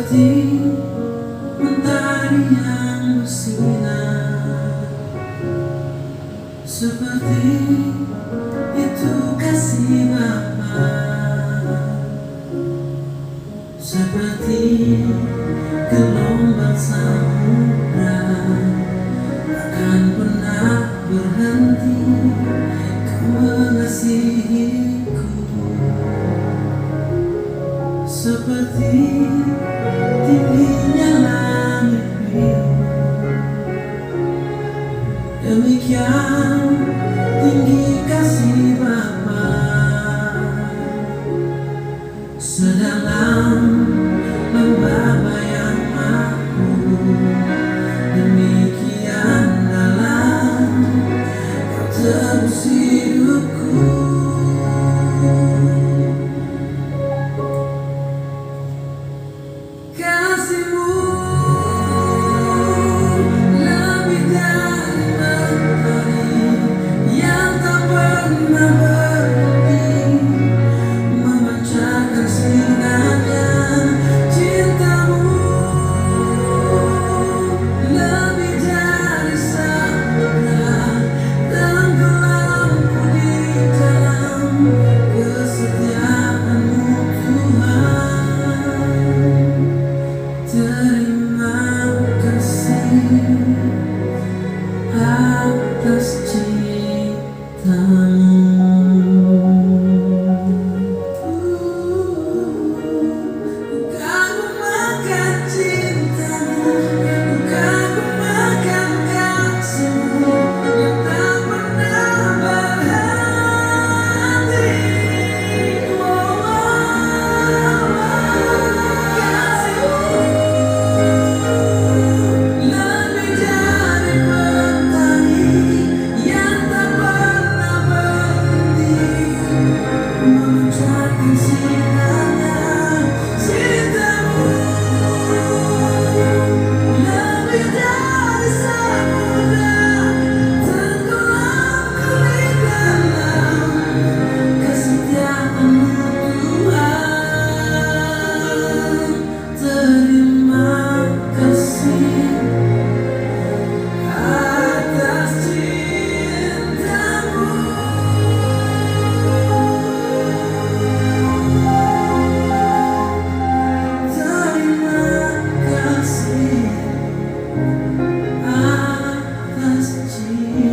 seperti mentari yang bersinar, seperti itu kasih Bapa, seperti gelombang samudra takkan pernah berhenti Kau mengasihiku, seperti tingginya langit biru, demikian tinggi kasih Bapa. Sedalam lembah bayang aku, demikian dalam Kau tebus hidupku. Kasih-Mu lebih dari mentari yang tak pernah berhenti memancarkan sinarnya. Cinta-Mu lebih dari samudra tenggelamku di dalam kesetiaan-Mu Tuhan. Terima kasih atas cinta-Mu. Ku kagumkan cinta-Mu, ku kagumkan kasih-Mu yang tak pernah berhenti. Lebih dari mentari yang tak pernah berhenti memancarkan sinarnya. Cinta-Mu lebih dari samudra tenggelamku di dalam kesetiaan-Mu Tuhan. Terima kasih atas cinta-Mu. Terima kasih atas cinta-Mu.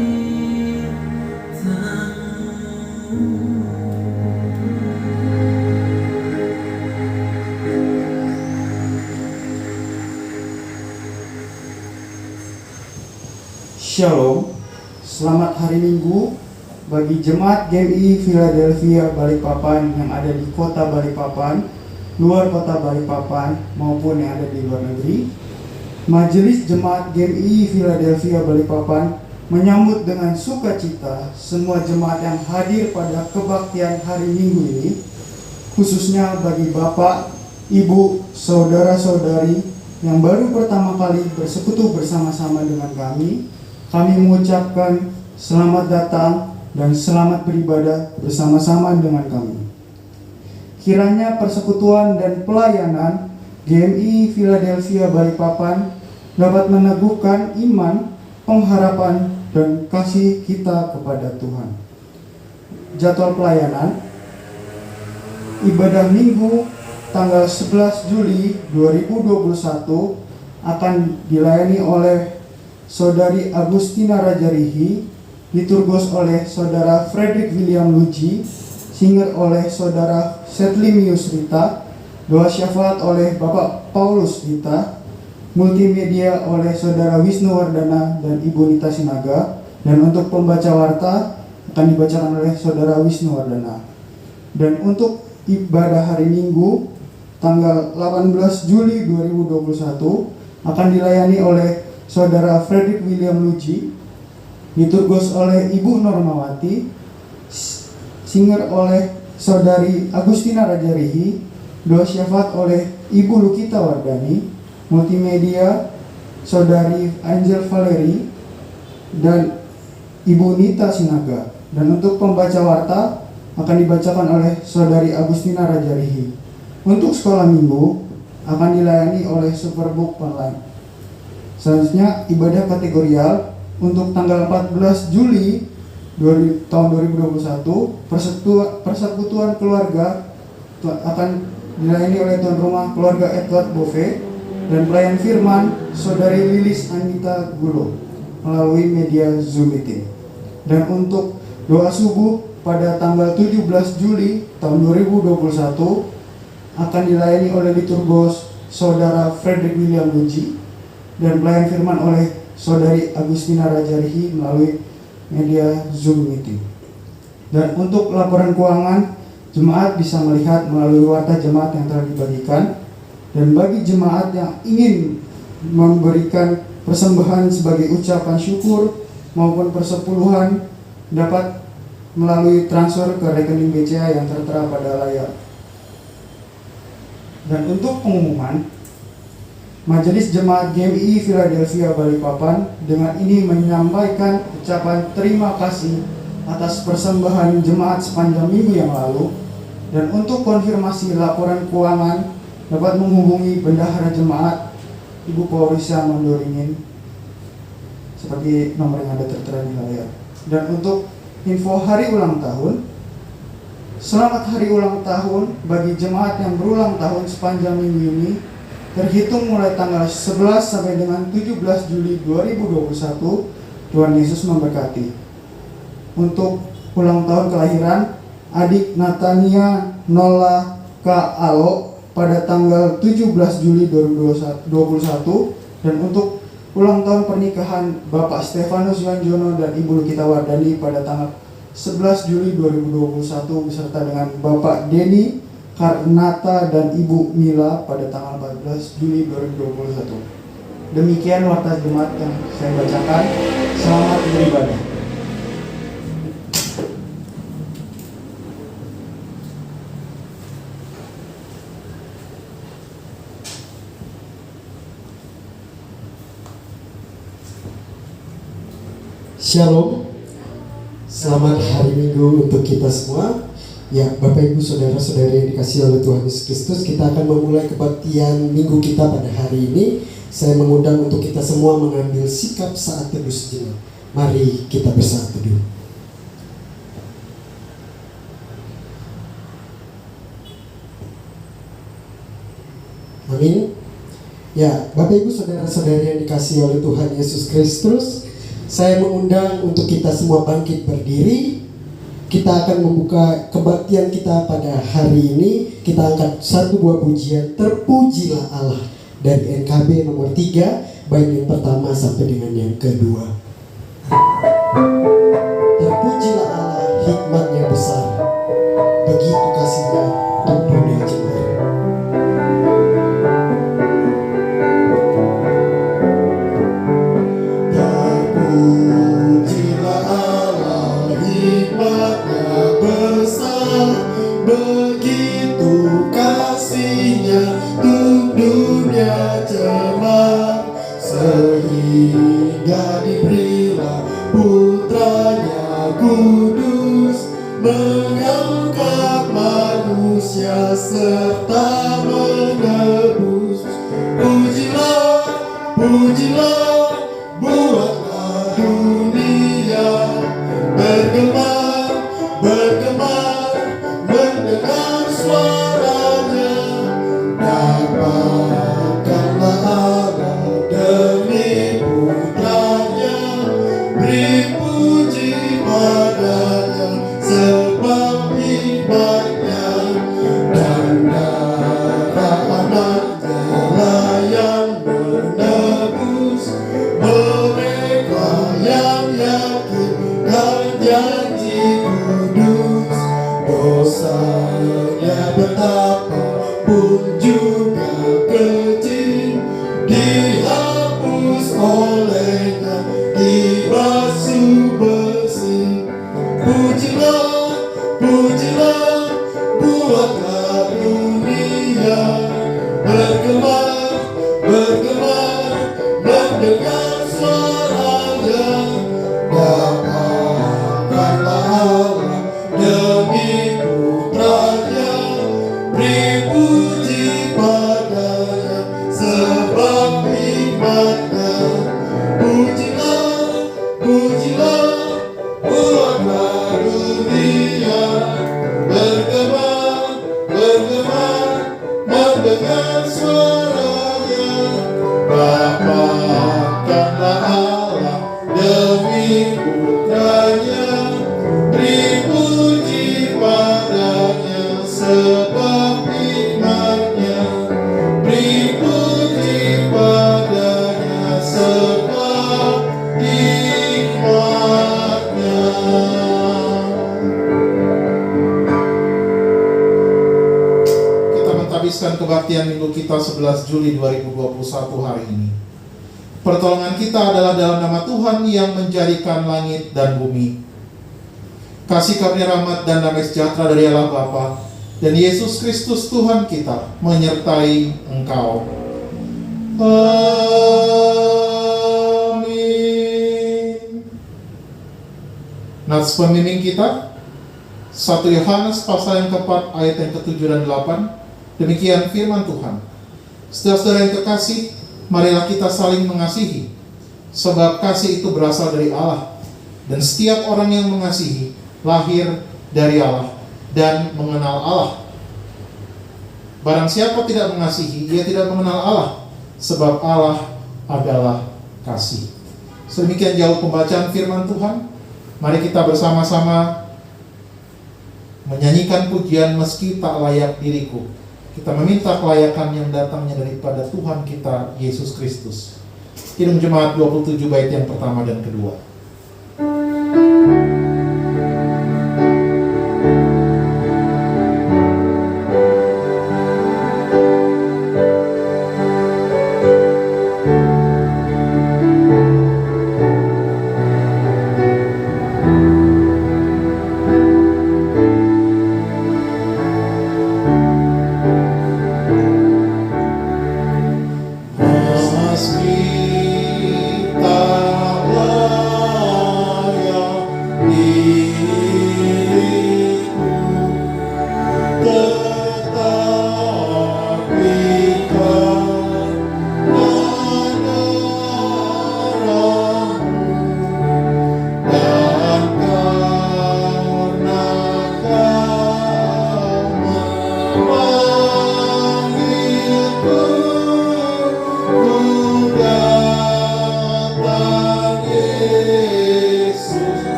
Shalom, selamat hari Minggu bagi jemaat GMI Philadelphia Balikpapan yang ada di kota Balikpapan, luar kota Balikpapan maupun yang ada di luar negeri. Majelis Jemaat GMI Philadelphia Balikpapan menyambut dengan sukacita semua jemaat yang hadir pada kebaktian hari Minggu ini, khususnya bagi Bapak, Ibu, saudara-saudari yang baru pertama kali bersekutu bersama-sama dengan kami. Kami mengucapkan selamat datang dan selamat beribadah bersama-sama dengan kami. Kiranya persekutuan dan pelayanan GMI Philadelphia Balikpapan dapat meneguhkan iman, pengharapan, dan kasih kita kepada Tuhan. Jadwal pelayanan ibadah Minggu tanggal 11 Juli 2021 akan dilayani oleh Saudari Agustina Rajarihi, liturgos oleh Saudara Frederick William Luji, singer oleh Saudara Setlimius Rita, doa syafaat oleh Bapak Paulus Rita, multimedia oleh Saudara Wisnu Wardana dan Ibu Nita Sinaga, dan untuk pembaca warta akan dibacakan oleh Saudara Wisnu Wardana. Dan untuk ibadah hari Minggu tanggal 18 Juli 2021 akan dilayani oleh Saudara Frederick William Luji, liturgos oleh Ibu Normawati, singer oleh Saudari Agustina Rajarihi, doa syafaat oleh Ibu Lukita Wardani, multimedia Saudari Angel Valeri dan Ibu Nita Sinaga. Dan untuk pembaca warta akan dibacakan oleh Saudari Agustina Rajarihi. Untuk sekolah minggu akan dilayani oleh Superbook Online. Selanjutnya, ibadah kategorial untuk tanggal 14 Juli tahun 2021, persekutuan keluarga akan dilayani oleh tuan rumah keluarga Edward Bove dan pelayan firman Saudari Lilis Anita Gulo melalui media Zoom meeting. Dan untuk doa subuh pada tanggal 17 Juli tahun 2021 akan dilayani oleh liturgos Saudara Frederick William Luji dan pelayan firman oleh Saudari Agustina Rajarihi melalui media Zoom meeting. Dan untuk laporan keuangan, jemaat bisa melihat melalui warta jemaat yang telah dibagikan. Dan bagi jemaat yang ingin memberikan persembahan sebagai ucapan syukur maupun persepuluhan, dapat melalui transfer ke rekening BCA yang tertera pada layar. Dan untuk pengumuman, Majelis Jemaat GMI Philadelphia Balikpapan dengan ini menyampaikan ucapan terima kasih atas persembahan jemaat sepanjang minggu yang lalu. Dan untuk konfirmasi laporan keuangan dapat menghubungi Bendahara Jemaat Ibu Paulisia Mandoringin seperti nomor yang ada tertera di layar. Dan untuk info hari ulang tahun, selamat hari ulang tahun bagi jemaat yang berulang tahun sepanjang minggu ini, terhitung mulai tanggal 11 sampai dengan 17 Juli 2021. Tuhan Yesus memberkati. Untuk ulang tahun kelahiran adik Natania Nola K. Alo pada tanggal 17 Juli 2021. Dan untuk ulang tahun pernikahan Bapak Stefanus Wanjono dan Ibu Lukita Wardani pada tanggal 11 Juli 2021 beserta dengan Bapak Denny Karnata dan Ibu Mila pada tanggal 14 Juli 2021. Demikian warta jemaat yang saya bacakan. Selamat beribadah. Shalom, selamat hari Minggu untuk kita semua. Ya, Bapak Ibu Saudara-saudari yang dikasihi oleh Tuhan Yesus Kristus, kita akan memulai kebaktian minggu kita pada hari ini. Saya mengundang untuk kita semua mengambil sikap saat teduh sejenak. Mari kita bersatu teduh. Amin. Ya, Bapak Ibu Saudara-saudari yang dikasihi oleh Tuhan Yesus Kristus, saya mengundang untuk kita semua bangkit berdiri. Kita akan membuka kebaktian kita pada hari ini. Kita angkat satu buah pujian, Terpujilah Allah, dari NKB nomor 3, bait yang pertama sampai dengan yang kedua. Terpujilah Allah, hikmatnya besar, begitu kasihnya untuk dunia jemari. Begitu kasihnya untuk dunia cemar, sehingga diberilah putranya kudus, mengangkat manusia serta menebus. Pujilah, pujilah, buatlah dunia bergema, bergema mendengar suaranya. Dapatkanlah Allah demi putranya, beri puji padanya sebab hikmatnya, dan darah anaknya lah yang menebus mereka yang yakinkan janji kudus. Dosanya betapa pun juga kecil, dihapus olehnya, dibasuh bersih. Pujilah, pujilah, buatlah dunia bergema, bergema mendengar suaranya. Dapatkanlah Allah demi putranya, beri puji padanya menghabiskan kebaktian minggu kita 11 Juli 2021 hari ini. Pertolongan kita adalah dalam nama Tuhan yang menjadikan langit dan bumi. Kasih karunia rahmat dan damai sejahtera dari Allah Bapa dan Yesus Kristus Tuhan kita menyertai engkau. Amin. Nats pembimbing kita 1 Yohanes pasal yang keempat ayat yang ke-7 dan 8. Demikian firman Tuhan. Saudara-saudara yang kekasih, marilah kita saling mengasihi, sebab kasih itu berasal dari Allah, dan setiap orang yang mengasihi lahir dari Allah dan mengenal Allah. Barang siapa tidak mengasihi, ia tidak mengenal Allah, sebab Allah adalah kasih. Sedemikian jauh pembacaan firman Tuhan. Mari kita bersama-sama menyanyikan pujian meski tak layak diriku. Kita meminta kelayakan yang datangnya daripada Tuhan kita Yesus Kristus. Kidung Jemaat 27 bait yang pertama dan kedua.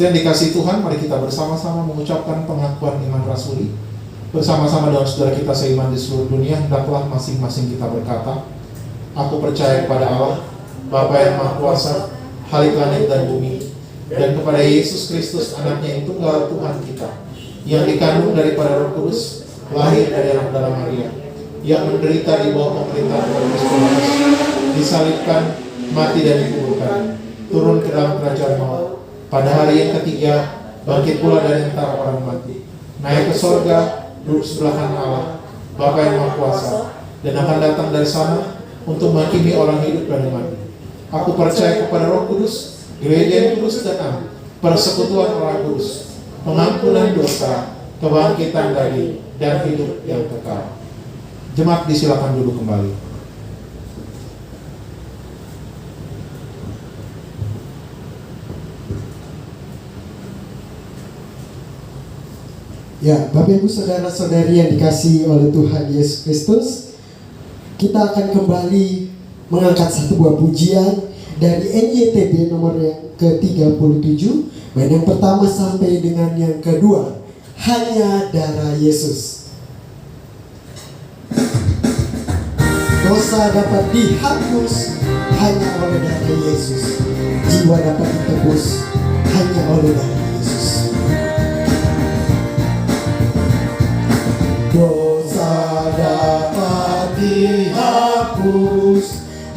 Yang dikasih Tuhan, mari kita bersama-sama mengucapkan pengakuan iman rasuli. Bersama-sama dengan saudara kita seiman di seluruh dunia, hendaklah masing-masing kita berkata, aku percaya kepada Allah, Bapa yang Maha Kuasa, Khalik langit dan bumi, dan kepada Yesus Kristus, anaknya yang tunggal Tuhan kita, yang dikandung daripada Roh Kudus, lahir dari anak darah Maria, yang menderita di bawah pemerintahan Pontius Pilatus, disalibkan, mati dan dikuburkan, turun ke dalam kerajaan maut. Pada hari yang ketiga, bangkit pula dari antara orang mati, naik ke sorga, duduk sebelah kanan Allah, Bapa yang Maha Kuasa, dan akan datang dari sana untuk menghakimi orang hidup dan mati. Aku percaya kepada Roh Kudus, gereja yang kudus dan am, persekutuan orang kudus, pengampunan dosa, kebangkitan dari dan hidup yang kekal. Jemaat disilakan duduk kembali. Ya, Bapak Ibu Saudara-saudari yang dikasihi oleh Tuhan Yesus Kristus, kita akan kembali mengangkat satu buah pujian dari NYTB nomor yang ke-37, bait yang pertama sampai dengan yang kedua, Hanya Darah Yesus. Dosa dapat dihapus hanya oleh darah Yesus. Jiwa dapat ditebus hanya oleh darah Yesus. Dosa dapat dihapus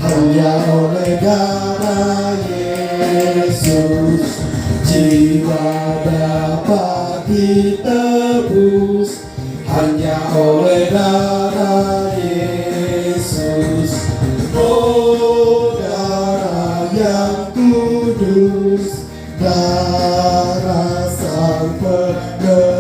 hanya oleh darah Yesus. Jiwa dapat ditebus hanya oleh darah Yesus. Oh, darah yang kudus, darah Sang Penebus.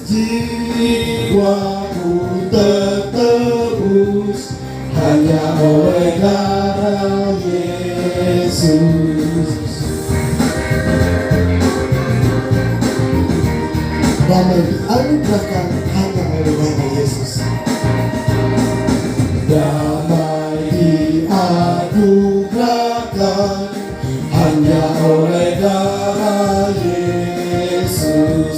Jiwaku tertebus hanya oleh darah Yesus. Damai dianugerahkan hanya oleh darah Yesus. Damai dianugerahkan hanya oleh darah Yesus.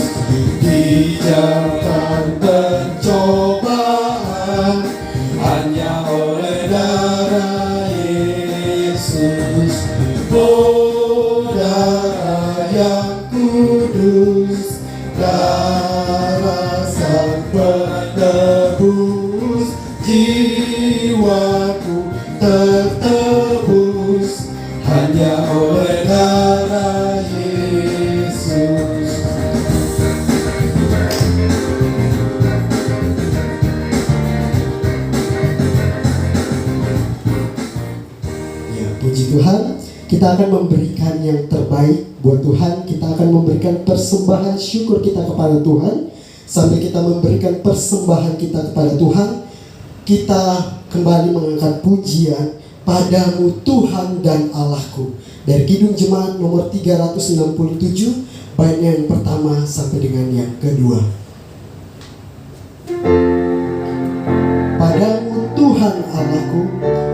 Dijauhkan pencobaan hanya oleh darah Yesus. Oh, darah yang kudus, darah Sang Penebus. Jiwaku tertebus hanya oleh darah Yesus. Ya, puji Tuhan, kita akan memberikan yang terbaik buat Tuhan. Kita akan memberikan persembahan syukur kita kepada Tuhan. Sambil kita memberikan persembahan kita kepada Tuhan, kita kembali mengangkat pujian Padamu Tuhan dan Allahku dari Kidung Jemaat nomor 367, baitnya yang pertama sampai dengan yang kedua. Padamu Tuhan Allahku,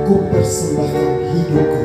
ku persembahkan hidupku.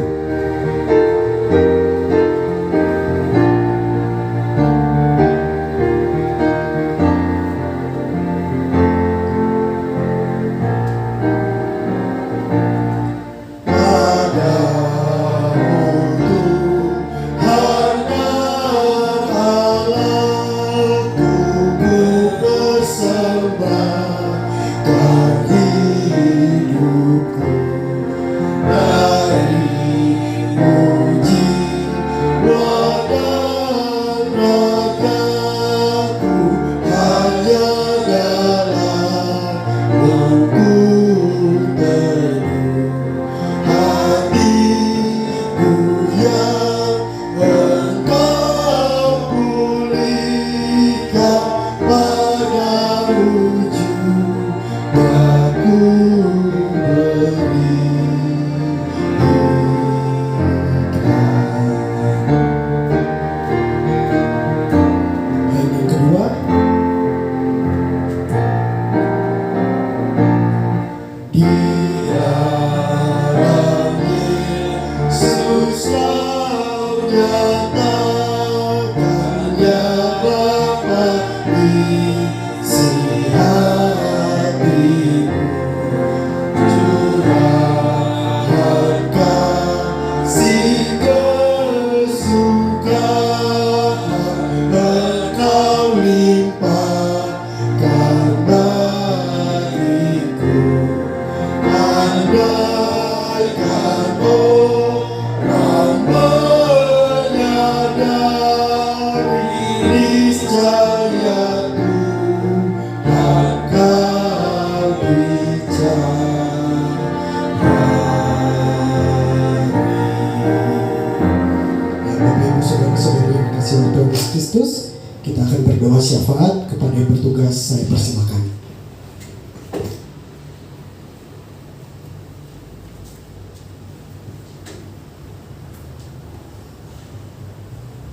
Kita akan berdoa syafaat kepada yang bertugas. Saya persilakan.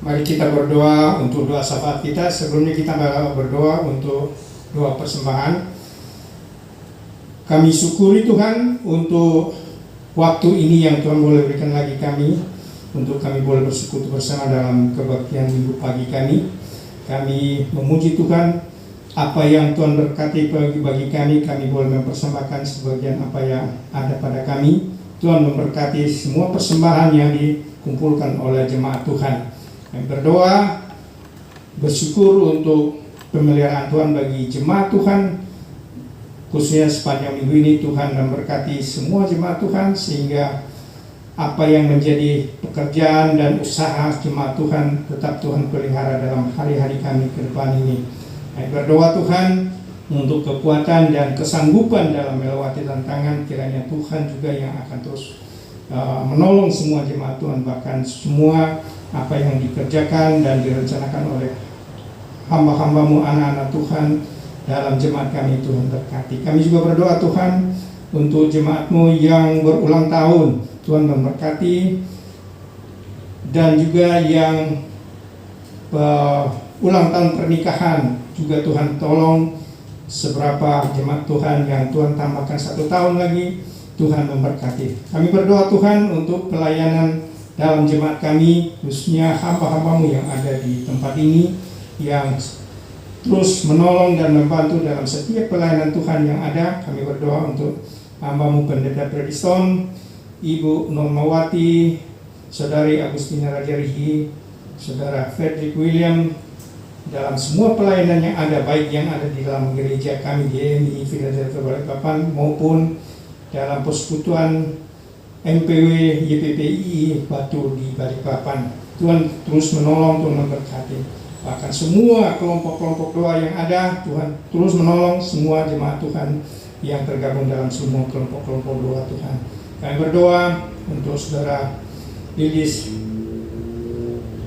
Mari kita berdoa untuk doa syafaat kita. Sebelumnya kita berdoa untuk doa persembahan. Kami syukuri Tuhan untuk waktu ini yang Tuhan boleh berikan lagi kami, untuk kami boleh bersekutu bersama dalam kebaktian minggu pagi kami. Kami memuji Tuhan, apa yang Tuhan berkati bagi kami boleh mempersembahkan sebagian apa yang ada pada kami. Tuhan memberkati semua persembahan yang dikumpulkan oleh jemaat Tuhan. Kami berdoa, bersyukur untuk pemeliharaan Tuhan bagi jemaat Tuhan, khususnya sepanjang minggu ini. Tuhan memberkati semua jemaat Tuhan, sehingga apa yang menjadi pekerjaan dan usaha jemaat Tuhan tetap Tuhan pelihara dalam hari-hari kami ke depan ini. Kami berdoa Tuhan untuk kekuatan dan kesanggupan dalam melewati tantangan. Kiranya Tuhan juga yang akan terus menolong semua jemaat Tuhan, bahkan semua apa yang dikerjakan dan direncanakan oleh hamba-hambamu, anak-anak Tuhan dalam jemaat kami. Tuhan berkati. Kami juga berdoa Tuhan untuk jemaatmu yang berulang tahun, Tuhan memberkati, dan juga yang ulang tahun pernikahan juga Tuhan tolong. Seberapa jemaat Tuhan yang Tuhan tambahkan 1 tahun lagi, Tuhan memberkati. Kami berdoa Tuhan untuk pelayanan dalam jemaat kami, khususnya hamba-hambamu yang ada di tempat ini, yang terus menolong dan membantu dalam setiap pelayanan Tuhan yang ada. Kami berdoa untuk hambamu Pendeta Prediston, Ibu Normawati, Saudari Agustina Rajarihi, Saudara Frederick William, dalam semua pelayanan yang ada, baik yang ada di dalam gereja kami di EMI Philadelphia Balikpapan maupun dalam persekutuan MPW YPPI Batu di Balikpapan. Tuhan terus menolong, Tuhan memberkati. Bahkan semua kelompok-kelompok doa yang ada, Tuhan terus menolong semua jemaat Tuhan yang tergabung dalam semua kelompok-kelompok doa Tuhan. Kami berdoa untuk Saudara Lilis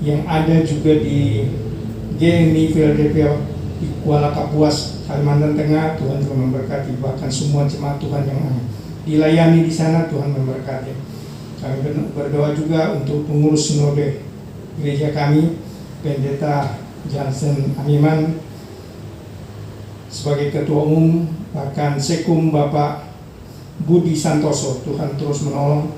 yang ada juga di GMI Philadelphia di Kuala Kapuas, Kalimantan Tengah. Tuhan juga memberkati, bahkan semua jemaat Tuhan yang dilayani di sana, Tuhan memberkati. Kami berdoa juga untuk pengurus sinode gereja kami, Pendeta Johnson Amiman sebagai ketua umum, bahkan Sekum Bapak Budi Santoso. Tuhan terus menolong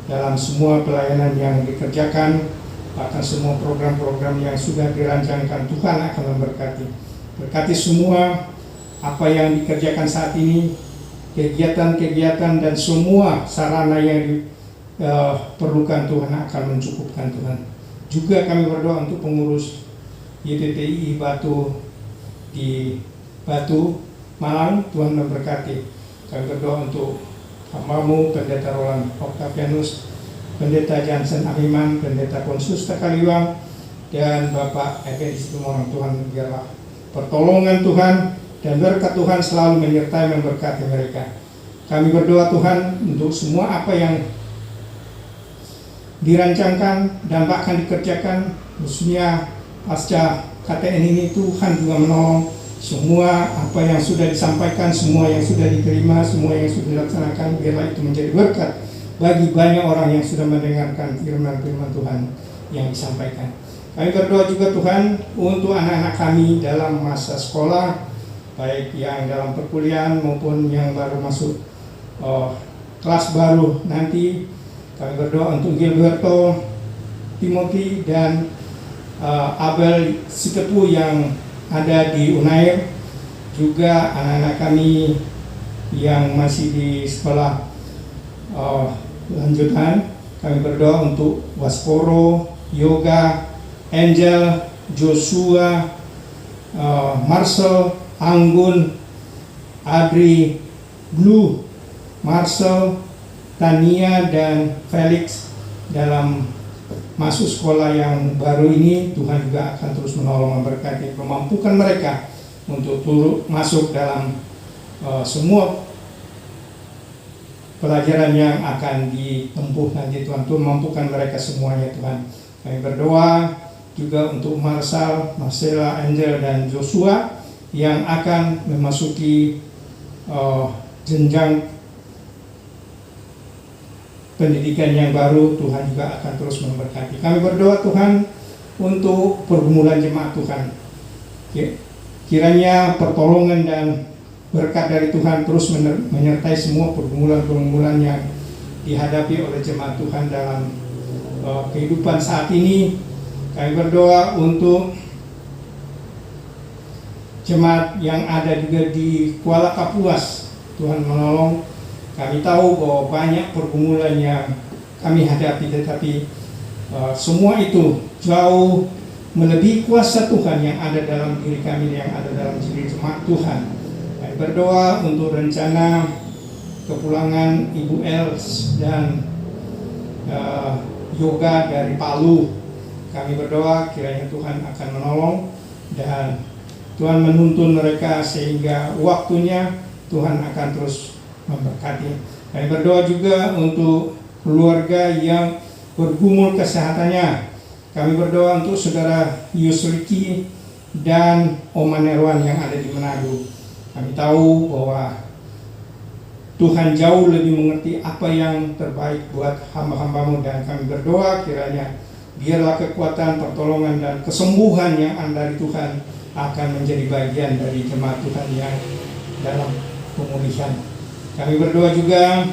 dalam semua pelayanan yang dikerjakan, bahkan semua program-program yang sudah dirancangkan. Tuhan akan memberkati. Berkati semua apa yang dikerjakan saat ini, kegiatan-kegiatan dan semua sarana yang diperlukan. Tuhan akan mencukupkan Tuhan. Juga kami berdoa untuk pengurus YPPI Batu di Batu, Malang. Tuhan memberkati. Kami berdoa untuk hambamu Pendeta Roland Octavianus, Pendeta Johnson Amiman, Pendeta Konsusta Kaliwang, dan Bapak Effendi Situmorang. Tuhan biarlah pertolongan Tuhan dan berkat Tuhan selalu menyertai memberkati mereka. Kami berdoa Tuhan untuk semua apa yang dirancangkan dan bahkan dikerjakan, khususnya pasca KTN ini. Tuhan juga menolong semua apa yang sudah disampaikan, semua yang sudah diterima, semua yang sudah dilaksanakan. Biarlah itu menjadi berkat bagi banyak orang yang sudah mendengarkan firman-firman Tuhan yang disampaikan. Kami berdoa juga Tuhan untuk anak-anak kami dalam masa sekolah, baik yang dalam perkuliahan maupun yang baru masuk kelas baru nanti. Kami berdoa untuk Gilberto, Timothy, dan Abel Sitepu yang ada di Unair. Juga anak-anak kami yang masih di sekolah lanjutan. Kami berdoa untuk Wasporo, Yoga, Angel, Joshua, Marcel, Anggun, Adri, Blue, Marcel, Tania, dan Felix dalam masuk sekolah yang baru ini. Tuhan juga akan terus menolong, memberkati, memampukan mereka untuk turut masuk dalam semua pelajaran yang akan ditempuh nanti. Tuhan mampukan mereka semuanya Tuhan. Kami berdoa juga untuk Marcela, Angel, dan Joshua yang akan memasuki jenjang pendidikan yang baru. Tuhan juga akan terus memberkati. Kami berdoa Tuhan untuk pergumulan jemaat Tuhan. Kiranya pertolongan dan berkat dari Tuhan terus menyertai semua pergumulan-pergumulan yang dihadapi oleh jemaat Tuhan dalam kehidupan saat ini. Kami berdoa untuk jemaat yang ada juga di Kuala Kapuas. Tuhan menolong. Kami tahu bahwa banyak pergumulan yang kami hadapi, tetapi semua itu jauh melebihi kuasa Tuhan yang ada dalam diri kami, yang ada dalam diri jemaat Tuhan. Kami berdoa untuk rencana kepulangan Ibu Els dan Yoga dari Palu. Kami berdoa kiranya Tuhan akan menolong dan Tuhan menuntun mereka sehingga waktunya Tuhan akan terus memberkati. Kami berdoa juga untuk keluarga yang bergumul kesehatannya. Kami berdoa untuk saudara Yusriki dan Oma Nerwan yang ada di Manado. Kami tahu bahwa Tuhan jauh lebih mengerti apa yang terbaik buat hamba-hambamu, dan kami berdoa kiranya biarlah kekuatan, pertolongan, dan kesembuhan yang dari Tuhan akan menjadi bagian dari jemaat Tuhan yang dalam pemulihan. Kami berdoa juga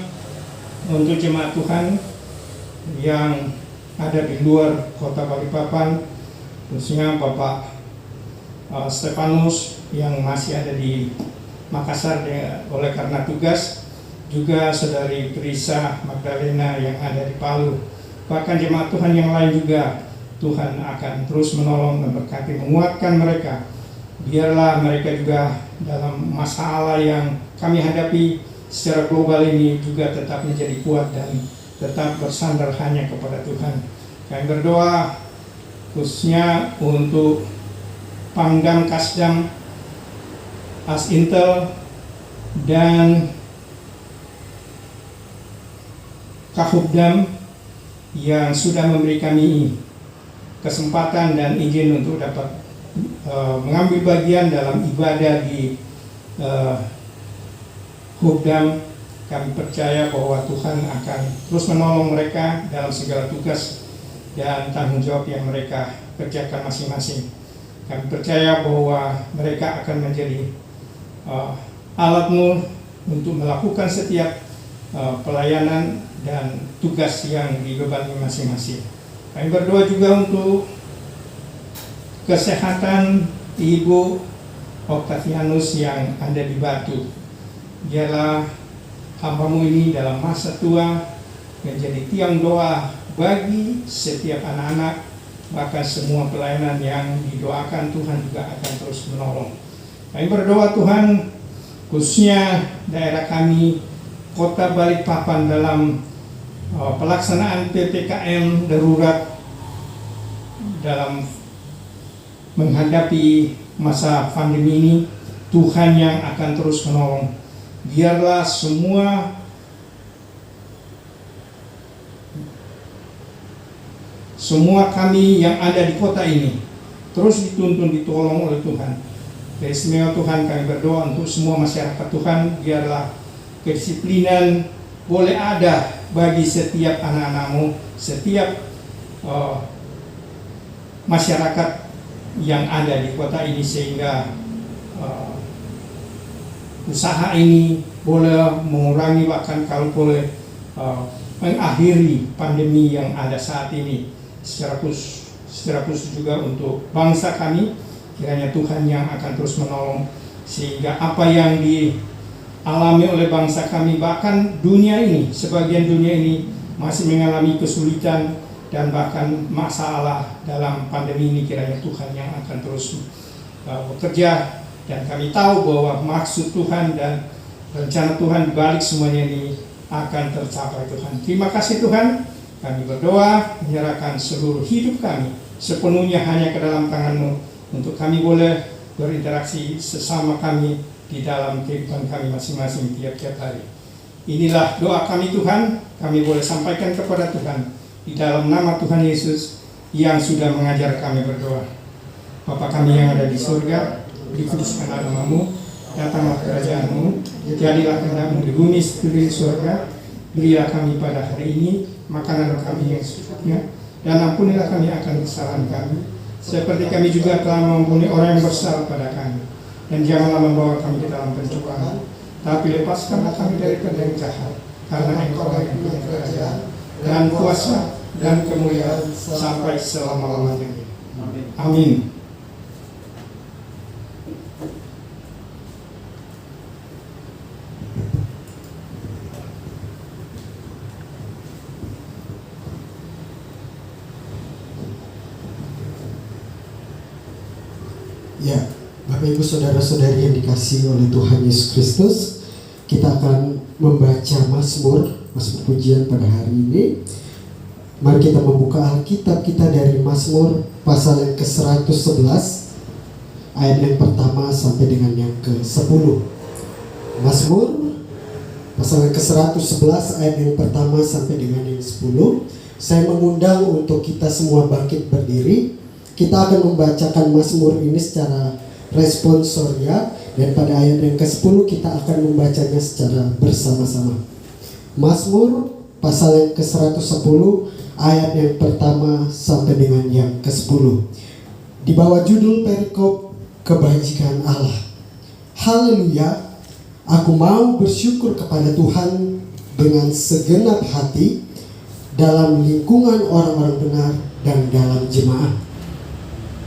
untuk jemaat Tuhan yang ada di luar kota Balikpapan, khususnya Bapak Stefanus yang masih ada di Makassar oleh karena tugas, juga saudari Prisa Magdalena yang ada di Palu, bahkan jemaat Tuhan yang lain juga. Tuhan akan terus menolong, memberkati, menguatkan mereka. Biarlah mereka juga dalam masalah yang kami hadapi secara global ini juga tetap menjadi kuat dan tetap bersandar hanya kepada Tuhan. Kami berdoa khususnya untuk Pangdam Kasdam Asintel dan Kahubdam yang sudah memberi kami kesempatan dan izin untuk dapat mengambil bagian dalam ibadah di Hubdam. Kami percaya bahwa Tuhan akan terus menolong mereka dalam segala tugas dan tanggung jawab yang mereka kerjakan masing-masing. Kami percaya bahwa mereka akan menjadi alat-Mu untuk melakukan setiap pelayanan dan tugas yang dibebani masing-masing. Kami berdoa juga untuk kesehatan Ibu Octavianus yang ada di Batu. Biarlah hamba-Mu ini dalam masa tua menjadi tiang doa bagi setiap anak-anak, bahkan semua pelayanan yang didoakan Tuhan juga akan terus menolong. Kami berdoa Tuhan, khususnya daerah kami, Kota Balikpapan, dalam pelaksanaan PPKM darurat dalam menghadapi masa pandemi ini. Tuhan yang akan terus menolong. Biarlah semua kami yang ada di kota ini terus dituntun, ditolong oleh Tuhan. Istimewa Tuhan, kami berdoa untuk semua masyarakat Tuhan, biarlah kedisiplinan boleh ada bagi setiap anak-anak-Mu, setiap masyarakat yang ada di kota ini, sehingga usaha ini boleh mengurangi, bahkan kalau boleh mengakhiri pandemi yang ada saat ini. Secara khusus juga untuk bangsa kami, kiranya Tuhan yang akan terus menolong, sehingga apa yang dialami oleh bangsa kami, bahkan dunia ini, sebagian dunia ini masih mengalami kesulitan dan bahkan masalah dalam pandemi ini, kiranya Tuhan yang akan terus bekerja. Dan kami tahu bahwa maksud Tuhan dan rencana Tuhan balik semuanya ini akan tercapai Tuhan. Terima kasih Tuhan. Kami berdoa menyerahkan seluruh hidup kami sepenuhnya hanya ke dalam tangan-Mu, untuk kami boleh berinteraksi sesama kami di dalam kehidupan kami masing-masing tiap-tiap hari. Inilah doa kami Tuhan, kami boleh sampaikan kepada Tuhan di dalam nama Tuhan Yesus yang sudah mengajar kami berdoa. Bapa kami yang ada di surga, dikuduskanlah nama-Mu, datanglah kerajaan-Mu, jadilah kehendak-Mu di bumi seperti di surga. Berilah kami pada hari ini makanan kami yang secukupnya, dan ampunilah kami akan kesalahan kami, seperti kami juga telah mengampuni orang yang bersalah pada kami. Dan janganlah membawa kami ke dalam pencobaan, tapi lepaskanlah kami dari yang jahat, karena Engkau yang punya kerajaan dan kuasa dan kemuliaan sampai selama-lamanya. Amin. Ya, Bapak Ibu Saudara-saudari yang dikasihi oleh Tuhan Yesus Kristus, kita akan membaca Mazmur pujian pada hari ini. Mari kita membuka Alkitab kita dari Mazmur pasal yang ke-111 ayat yang pertama sampai dengan yang ke-10. Mazmur pasal yang ke-111 ayat yang pertama sampai dengan yang 10. Saya mengundang untuk kita semua bangkit berdiri. Kita akan membacakan Mazmur ini secara responsoria, dan pada ayat yang ke-10 kita akan membacanya secara bersama-sama. Mazmur pasal yang ke-110 ayat yang pertama sampai dengan yang ke-10. Di bawah judul perikop kebajikan Allah. Haleluya, aku mau bersyukur kepada Tuhan dengan segenap hati dalam lingkungan orang-orang benar dan dalam jemaat.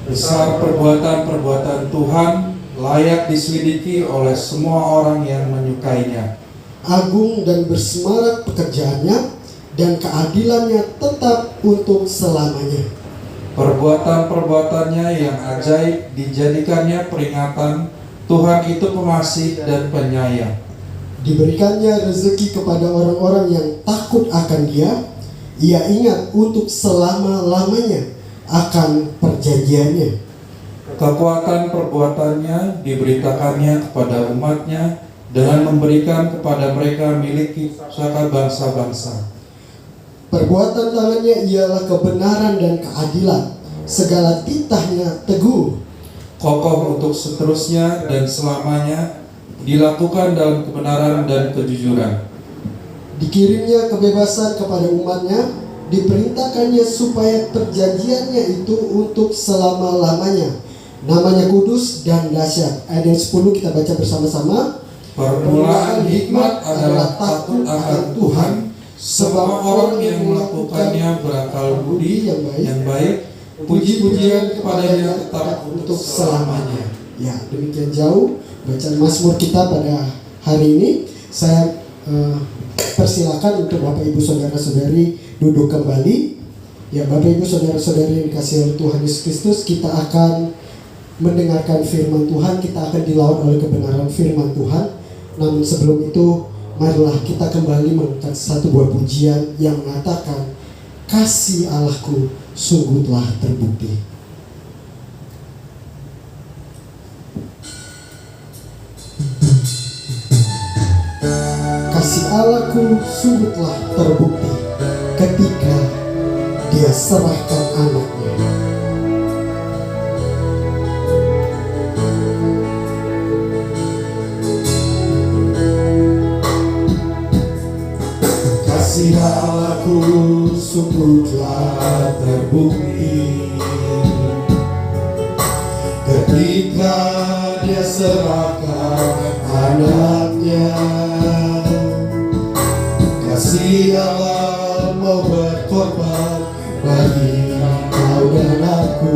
Besar perbuatan-perbuatan Tuhan, layak diselidiki oleh semua orang yang menyukainya. Agung dan bersemarak pekerjaannya, dan keadilannya tetap untuk selamanya. Perbuatan-perbuatannya yang ajaib dijadikannya peringatan. Tuhan itu pengasih dan penyayang. Diberikannya rezeki kepada orang-orang yang takut akan Dia. Ia ingat untuk selama-lamanya akan perjanjiannya. Kekuatan perbuatannya diberitakannya kepada umatnya dengan memberikan kepada mereka miliki pusaka bangsa-bangsa. Perbuatan tangannya ialah kebenaran dan keadilan. Segala titahnya teguh. Kokoh untuk seterusnya dan selamanya, dilakukan dalam kebenaran dan kejujuran. Dikirimnya kebebasan kepada umatnya. Diperintahkannya supaya perjanjiannya itu untuk selama-lamanya. Namanya kudus dan dahsyat. Ayat 10 kita baca bersama-sama. Permulaan hikmat adalah takut akan Tuhan. Sebab orang yang melakukannya berakal budi yang baik. Puji-pujian kepadanya tetap untuk selamanya. Ya, demikian jauh bacaan Mazmur kita pada hari ini. Saya persilakan untuk Bapak Ibu Saudara-saudari duduk kembali. Ya, Bapak Ibu Saudara-saudari yang dikasihi oleh Tuhan Yesus Kristus, kita akan mendengarkan firman Tuhan. Kita akan dilawan oleh kebenaran firman Tuhan. Namun sebelum itu, marilah kita kembali mengangkat satu buah pujian yang mengatakan, kasih Allahku sungguh telah terbukti. Kasih Allahku sungguh telah terbukti ketika Dia serahkan anaknya. Kasih Allahku sungguh telah terbukti ketika Dia serahkan anaknya. Kasih Allah mau berkorban bagi kau dan aku.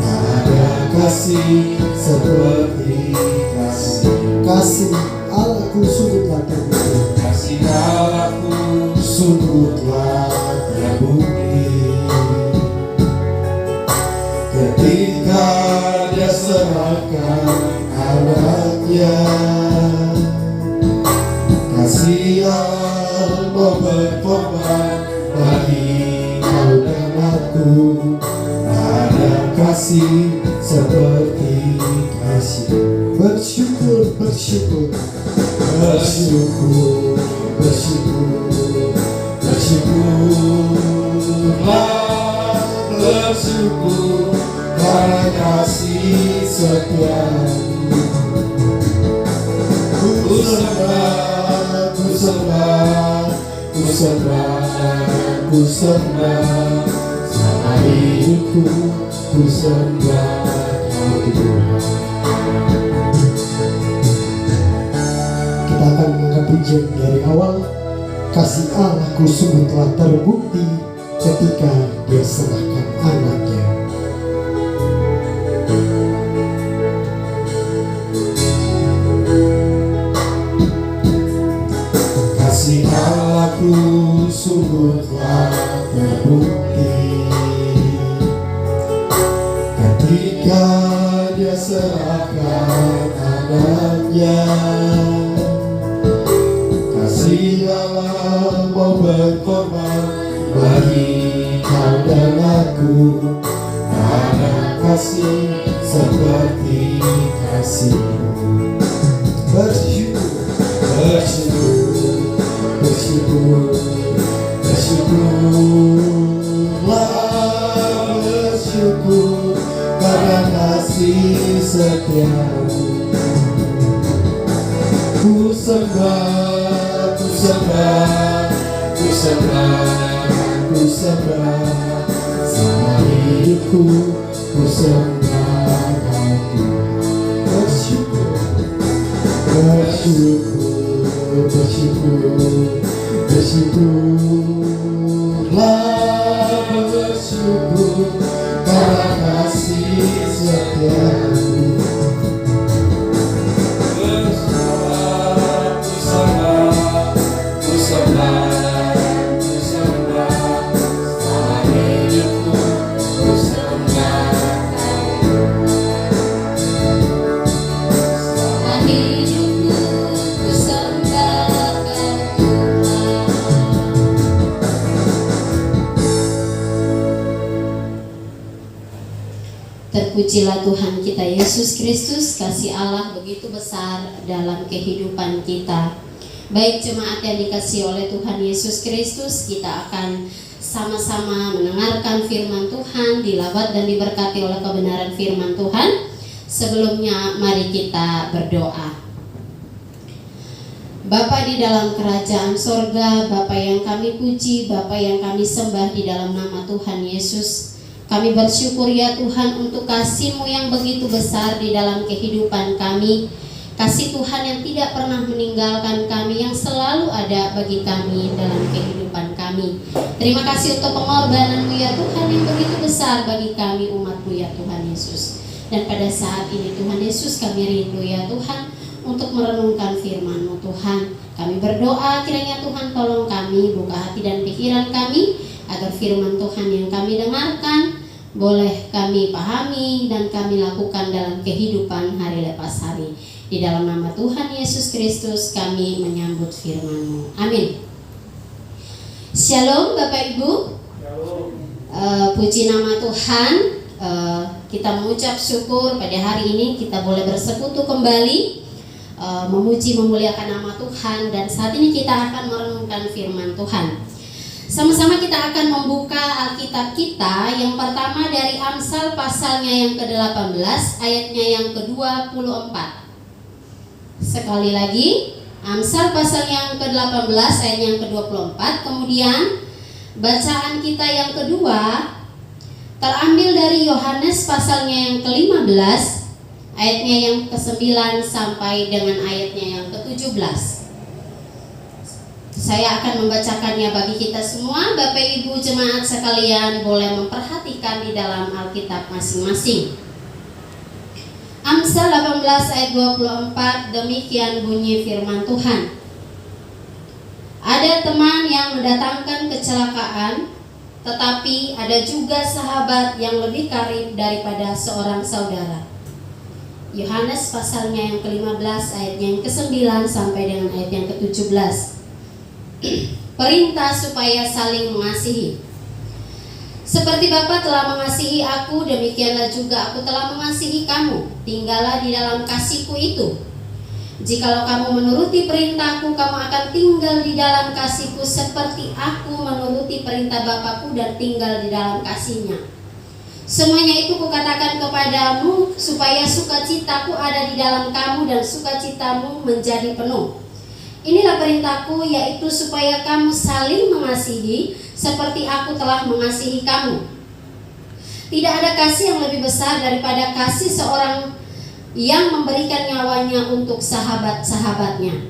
Tak ada kasih seperti Kasih Allahku sungguh telah terbukti. kasih Allahku sungguh telah terbukti ketika Dia serahkan anaknya. Kasih Allah mau berkorban bagi kau dan aku. Ada kasih seperti kasih. Bersyukur, bersyukur, Bersyukur, bersyukur, bersyukurlah, bersyukur karena kasih setiamu. Ku sembah, ku sembah, ku sembah, ku sembah, sama hidupku ku sembah Kau Tuhan. kita akan mengangkat pujian dari awal. Kasih Allahku sungguh telah terbukti ketika Dia serahkan anaknya. Kasih Allahku sungguh telah terbukti ketika Dia padanya. Kasih Allah mau berkorban bagi kau dan aku, karena kasih seperti kasih-Mu. Bersyukur, bersyukur, bersyukur, bersyukurlah, bersyukur karena kasih setia-Mu. Ku sembah, ku sembah, ku sembah, ku sembah, sama hidupku ku sembah Kau Tuhan. Bersyukur, bersyukur, bersyukur, bersyukurlah, bersyukur karena kasih setia-Mu. Terpujilah Tuhan kita Yesus Kristus, kasih Allah begitu besar dalam kehidupan kita. Baik jemaat yang dikasihi oleh Tuhan Yesus Kristus, kita akan sama-sama mendengarkan firman Tuhan, dilawat dan diberkati oleh kebenaran firman Tuhan. Sebelumnya mari kita berdoa. Bapa di dalam kerajaan sorga, Bapa yang kami puji, Bapa yang kami sembah di dalam nama Tuhan Yesus, kami bersyukur ya Tuhan untuk kasih-Mu yang begitu besar di dalam kehidupan kami. Kasih Tuhan yang tidak pernah meninggalkan kami, yang selalu ada bagi kami dalam kehidupan kami. Terima kasih untuk pengorbanan-Mu ya Tuhan yang begitu besar bagi kami umat-Mu ya Tuhan Yesus. Dan pada saat ini Tuhan Yesus, kami rindu ya Tuhan untuk merenungkan firman-Mu Tuhan. Kami berdoa kiranya Tuhan tolong kami, buka hati dan pikiran kami, agar firman Tuhan yang kami dengarkan boleh kami pahami dan kami lakukan dalam kehidupan hari lepas hari. Di dalam nama Tuhan Yesus Kristus kami menyambut firman-Mu. Amin. Shalom Bapak Ibu. Puji nama Tuhan. Kita mengucap syukur pada hari ini kita boleh bersekutu kembali, memuji memuliakan nama Tuhan, dan saat ini kita akan merenungkan firman Tuhan. Sama-sama kita akan membuka Alkitab kita yang pertama dari Amsal pasalnya yang ke-18 ayatnya yang ke-24. Sekali lagi, Amsal pasal yang ke-18 ayat yang ke-24. Kemudian bacaan kita yang kedua terambil dari Yohanes pasalnya yang ke-15 ayatnya yang ke-9 sampai dengan ayatnya yang ke-17. Saya akan membacakannya bagi kita semua. Bapak Ibu jemaat sekalian boleh memperhatikan di dalam Alkitab masing-masing. Amsal 18 ayat 24, demikian bunyi firman Tuhan. Ada teman yang mendatangkan kecelakaan, tetapi ada juga sahabat yang lebih karib daripada seorang saudara. Yohanes pasalnya yang ke-15 ayat yang ke-9 sampai dengan ayat yang ke-17. Perintah supaya saling mengasihi. Seperti Bapa telah mengasihi aku, demikianlah juga aku telah mengasihi kamu. Tinggallah di dalam kasihku itu. Jikalau kamu menuruti perintahku, kamu akan tinggal di dalam kasihku, seperti aku menuruti perintah Bapakku dan tinggal di dalam kasihnya. Semuanya itu kukatakan kepadamu, supaya sukacitaku ada di dalam kamu dan sukacitamu menjadi penuh. Inilah perintahku, yaitu supaya kamu saling mengasihi seperti aku telah mengasihi kamu. Tidak ada kasih yang lebih besar daripada kasih seorang yang memberikan nyawanya untuk sahabat-sahabatnya.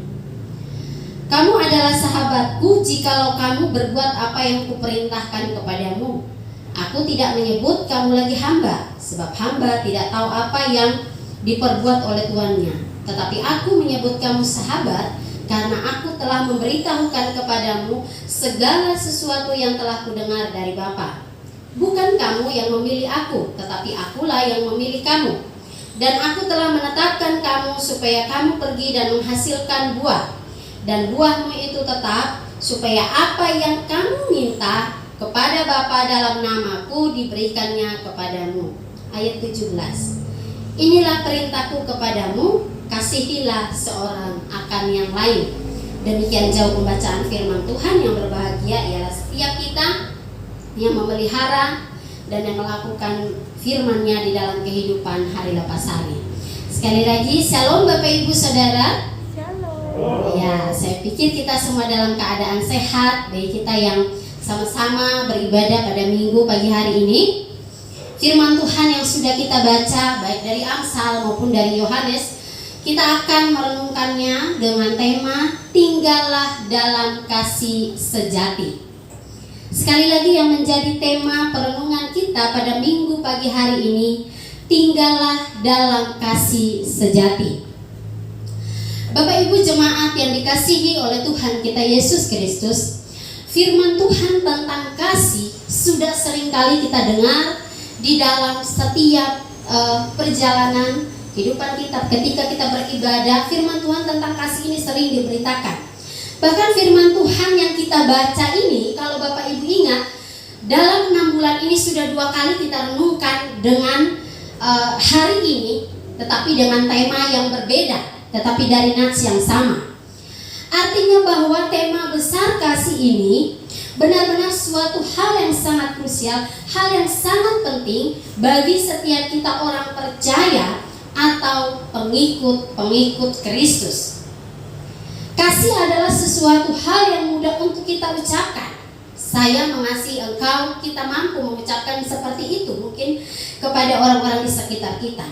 Kamu adalah sahabatku jikalau kamu berbuat apa yang kuperintahkan kepadamu. Aku tidak menyebut kamu lagi hamba, sebab hamba tidak tahu apa yang diperbuat oleh tuannya. Tetapi aku menyebut kamu sahabat, karena aku telah memberitahukan kepadamu segala sesuatu yang telah kudengar dari Bapa. Bukan kamu yang memilih aku, tetapi akulah yang memilih kamu Dan aku telah menetapkan kamu supaya kamu pergi dan menghasilkan buah, dan buahmu itu tetap, supaya apa yang kamu minta kepada Bapa dalam namaku diberikannya kepadamu. Ayat 17. Inilah perintahku kepadamu, kasihilah seorang akan yang lain. Demikian jauh pembacaan firman Tuhan. Yang berbahagia ialah setiap kita yang memelihara dan yang melakukan firman-Nya di dalam kehidupan hari lepas hari. Sekali lagi, shalom Bapak Ibu Saudara. Shalom. Ya, saya pikir kita semua dalam keadaan sehat, baik kita yang sama-sama beribadah pada minggu pagi hari ini. Firman Tuhan yang sudah kita baca, baik dari Amsal maupun dari Yohanes, kita akan merenungkannya dengan tema tinggallah dalam kasih sejati. Sekali lagi yang menjadi tema perenungan kita pada minggu pagi hari ini, tinggallah dalam kasih sejati. Bapak Ibu jemaat yang dikasihi oleh Tuhan kita Yesus Kristus, firman Tuhan tentang kasih sudah seringkali kita dengar di dalam setiap perjalanan kehidupan kita. Ketika kita beribadah, firman Tuhan tentang kasih ini sering diberitakan. Bahkan firman Tuhan yang kita baca ini, kalau Bapak Ibu ingat, dalam 6 bulan ini sudah 2 kali kita renungkan dengan hari ini, tetapi dengan tema yang berbeda, tetapi dari nats yang sama. Artinya bahwa tema besar kasih ini benar-benar suatu hal yang sangat krusial, hal yang sangat penting bagi setiap kita orang percaya atau pengikut Kristus. Kasih adalah sesuatu hal yang mudah untuk kita ucapkan. Saya mengasihi engkau, kita mampu mengucapkan seperti itu mungkin kepada orang-orang di sekitar kita.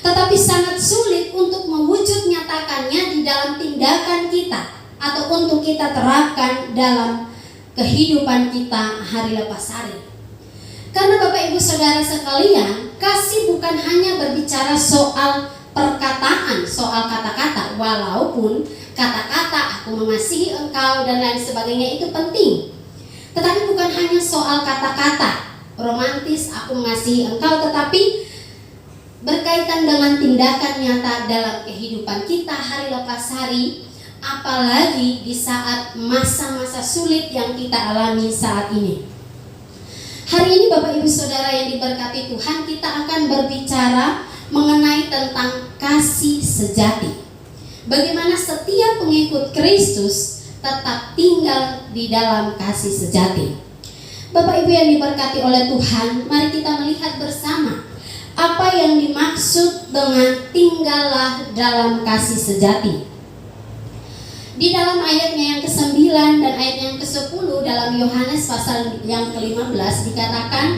Tetapi sangat sulit untuk mewujud nyatakannya di dalam tindakan kita atau untuk kita terapkan dalam kehidupan kita hari lepas hari. Karena Bapak Ibu Saudara sekalian, kasih bukan hanya berbicara soal perkataan, soal kata-kata, walaupun kata-kata aku mengasihi engkau dan lain sebagainya itu penting. Tetapi bukan hanya soal kata-kata romantis aku mengasihi engkau, tetapi berkaitan dengan tindakan nyata dalam kehidupan kita hari lepas hari, apalagi di saat masa-masa sulit yang kita alami saat ini. Hari ini Bapak Ibu Saudara yang diberkati Tuhan, kita akan berbicara mengenai tentang kasih sejati. Bagaimana setiap pengikut Kristus tetap tinggal di dalam kasih sejati. Bapak Ibu yang diberkati oleh Tuhan, mari kita melihat bersama apa yang dimaksud dengan tinggallah dalam kasih sejati. Di dalam ayatnya yang ke-9 dan ayat yang ke-10 dalam Yohanes pasal yang ke-15 dikatakan,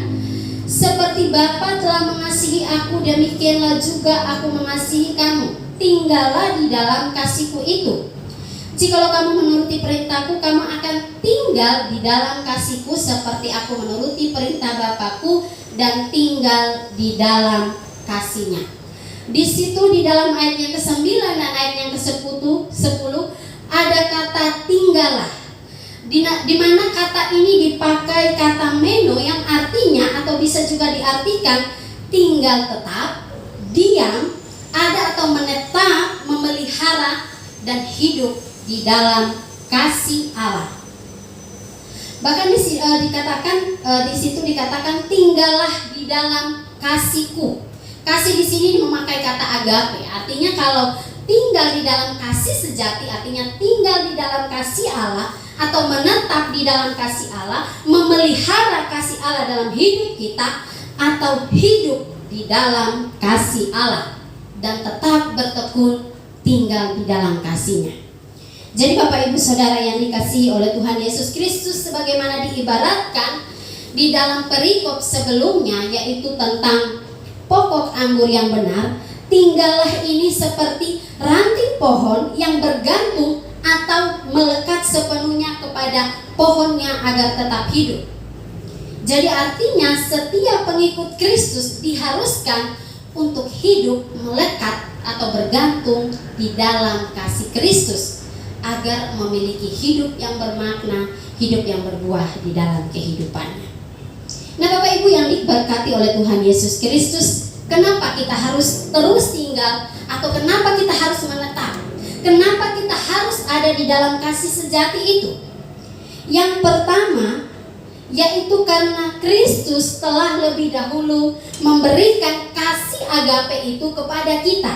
seperti Bapa telah mengasihi aku, demikianlah juga aku mengasihi kamu. Tinggallah di dalam kasihku itu. Jikalau kamu menuruti perintahku, kamu akan tinggal di dalam kasihku seperti aku menuruti perintah Bapakku dan tinggal di dalam kasihnya. Di situ di dalam ayat yang ke-9 dan ayat yang ke-10 ada kata tinggallah, di mana kata ini dipakai kata meno yang artinya atau bisa juga diartikan tinggal tetap, diam, ada atau menetap, memelihara dan hidup di dalam kasih Allah. Bahkan di situ dikatakan tinggallah di dalam kasihku. Kasih di sini memakai kata agape, artinya kalau tinggal di dalam kasih sejati artinya tinggal di dalam kasih Allah atau menetap di dalam kasih Allah, memelihara kasih Allah dalam hidup kita atau hidup di dalam kasih Allah dan tetap bertekun tinggal di dalam kasih-Nya. Jadi Bapak Ibu Saudara yang dikasihi oleh Tuhan Yesus Kristus, sebagaimana diibaratkan di dalam perikop sebelumnya, yaitu tentang pokok anggur yang benar, tinggallah ini seperti ranting pohon yang bergantung atau melekat sepenuhnya kepada pohonnya agar tetap hidup. Jadi artinya setiap pengikut Kristus diharuskan untuk hidup melekat atau bergantung di dalam kasih Kristus agar memiliki hidup yang bermakna, hidup yang berbuah di dalam kehidupannya. Nah Bapak Ibu yang diberkati oleh Tuhan Yesus Kristus, Kenapa kita harus terus tinggal, atau kenapa kita harus menetap? Kenapa kita harus ada di dalam kasih sejati itu? Yang pertama, yaitu karena Kristus telah lebih dahulu memberikan kasih agape itu kepada kita.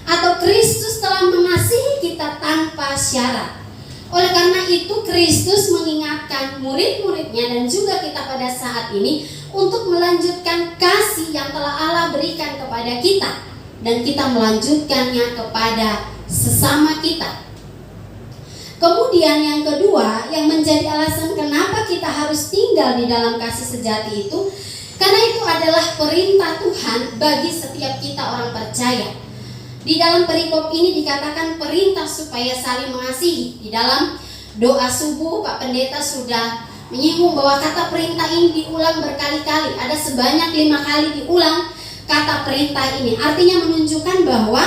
Atau Kristus telah mengasihi kita tanpa syarat. Oleh karena itu Kristus mengingatkan murid-muridnya dan juga kita pada saat ini untuk melanjutkan kasih yang telah Allah berikan kepada kita, dan kita melanjutkannya kepada sesama kita. Kemudian yang kedua yang menjadi alasan kenapa kita harus tinggal di dalam kasih sejati itu, karena itu adalah perintah Tuhan bagi setiap kita orang percaya. Di dalam perikop ini dikatakan perintah supaya saling mengasihi. Di dalam doa subuh Pak Pendeta sudah menyinggung bahwa kata perintah ini diulang berkali-kali. Ada sebanyak 5 kali diulang kata perintah ini. Artinya menunjukkan bahwa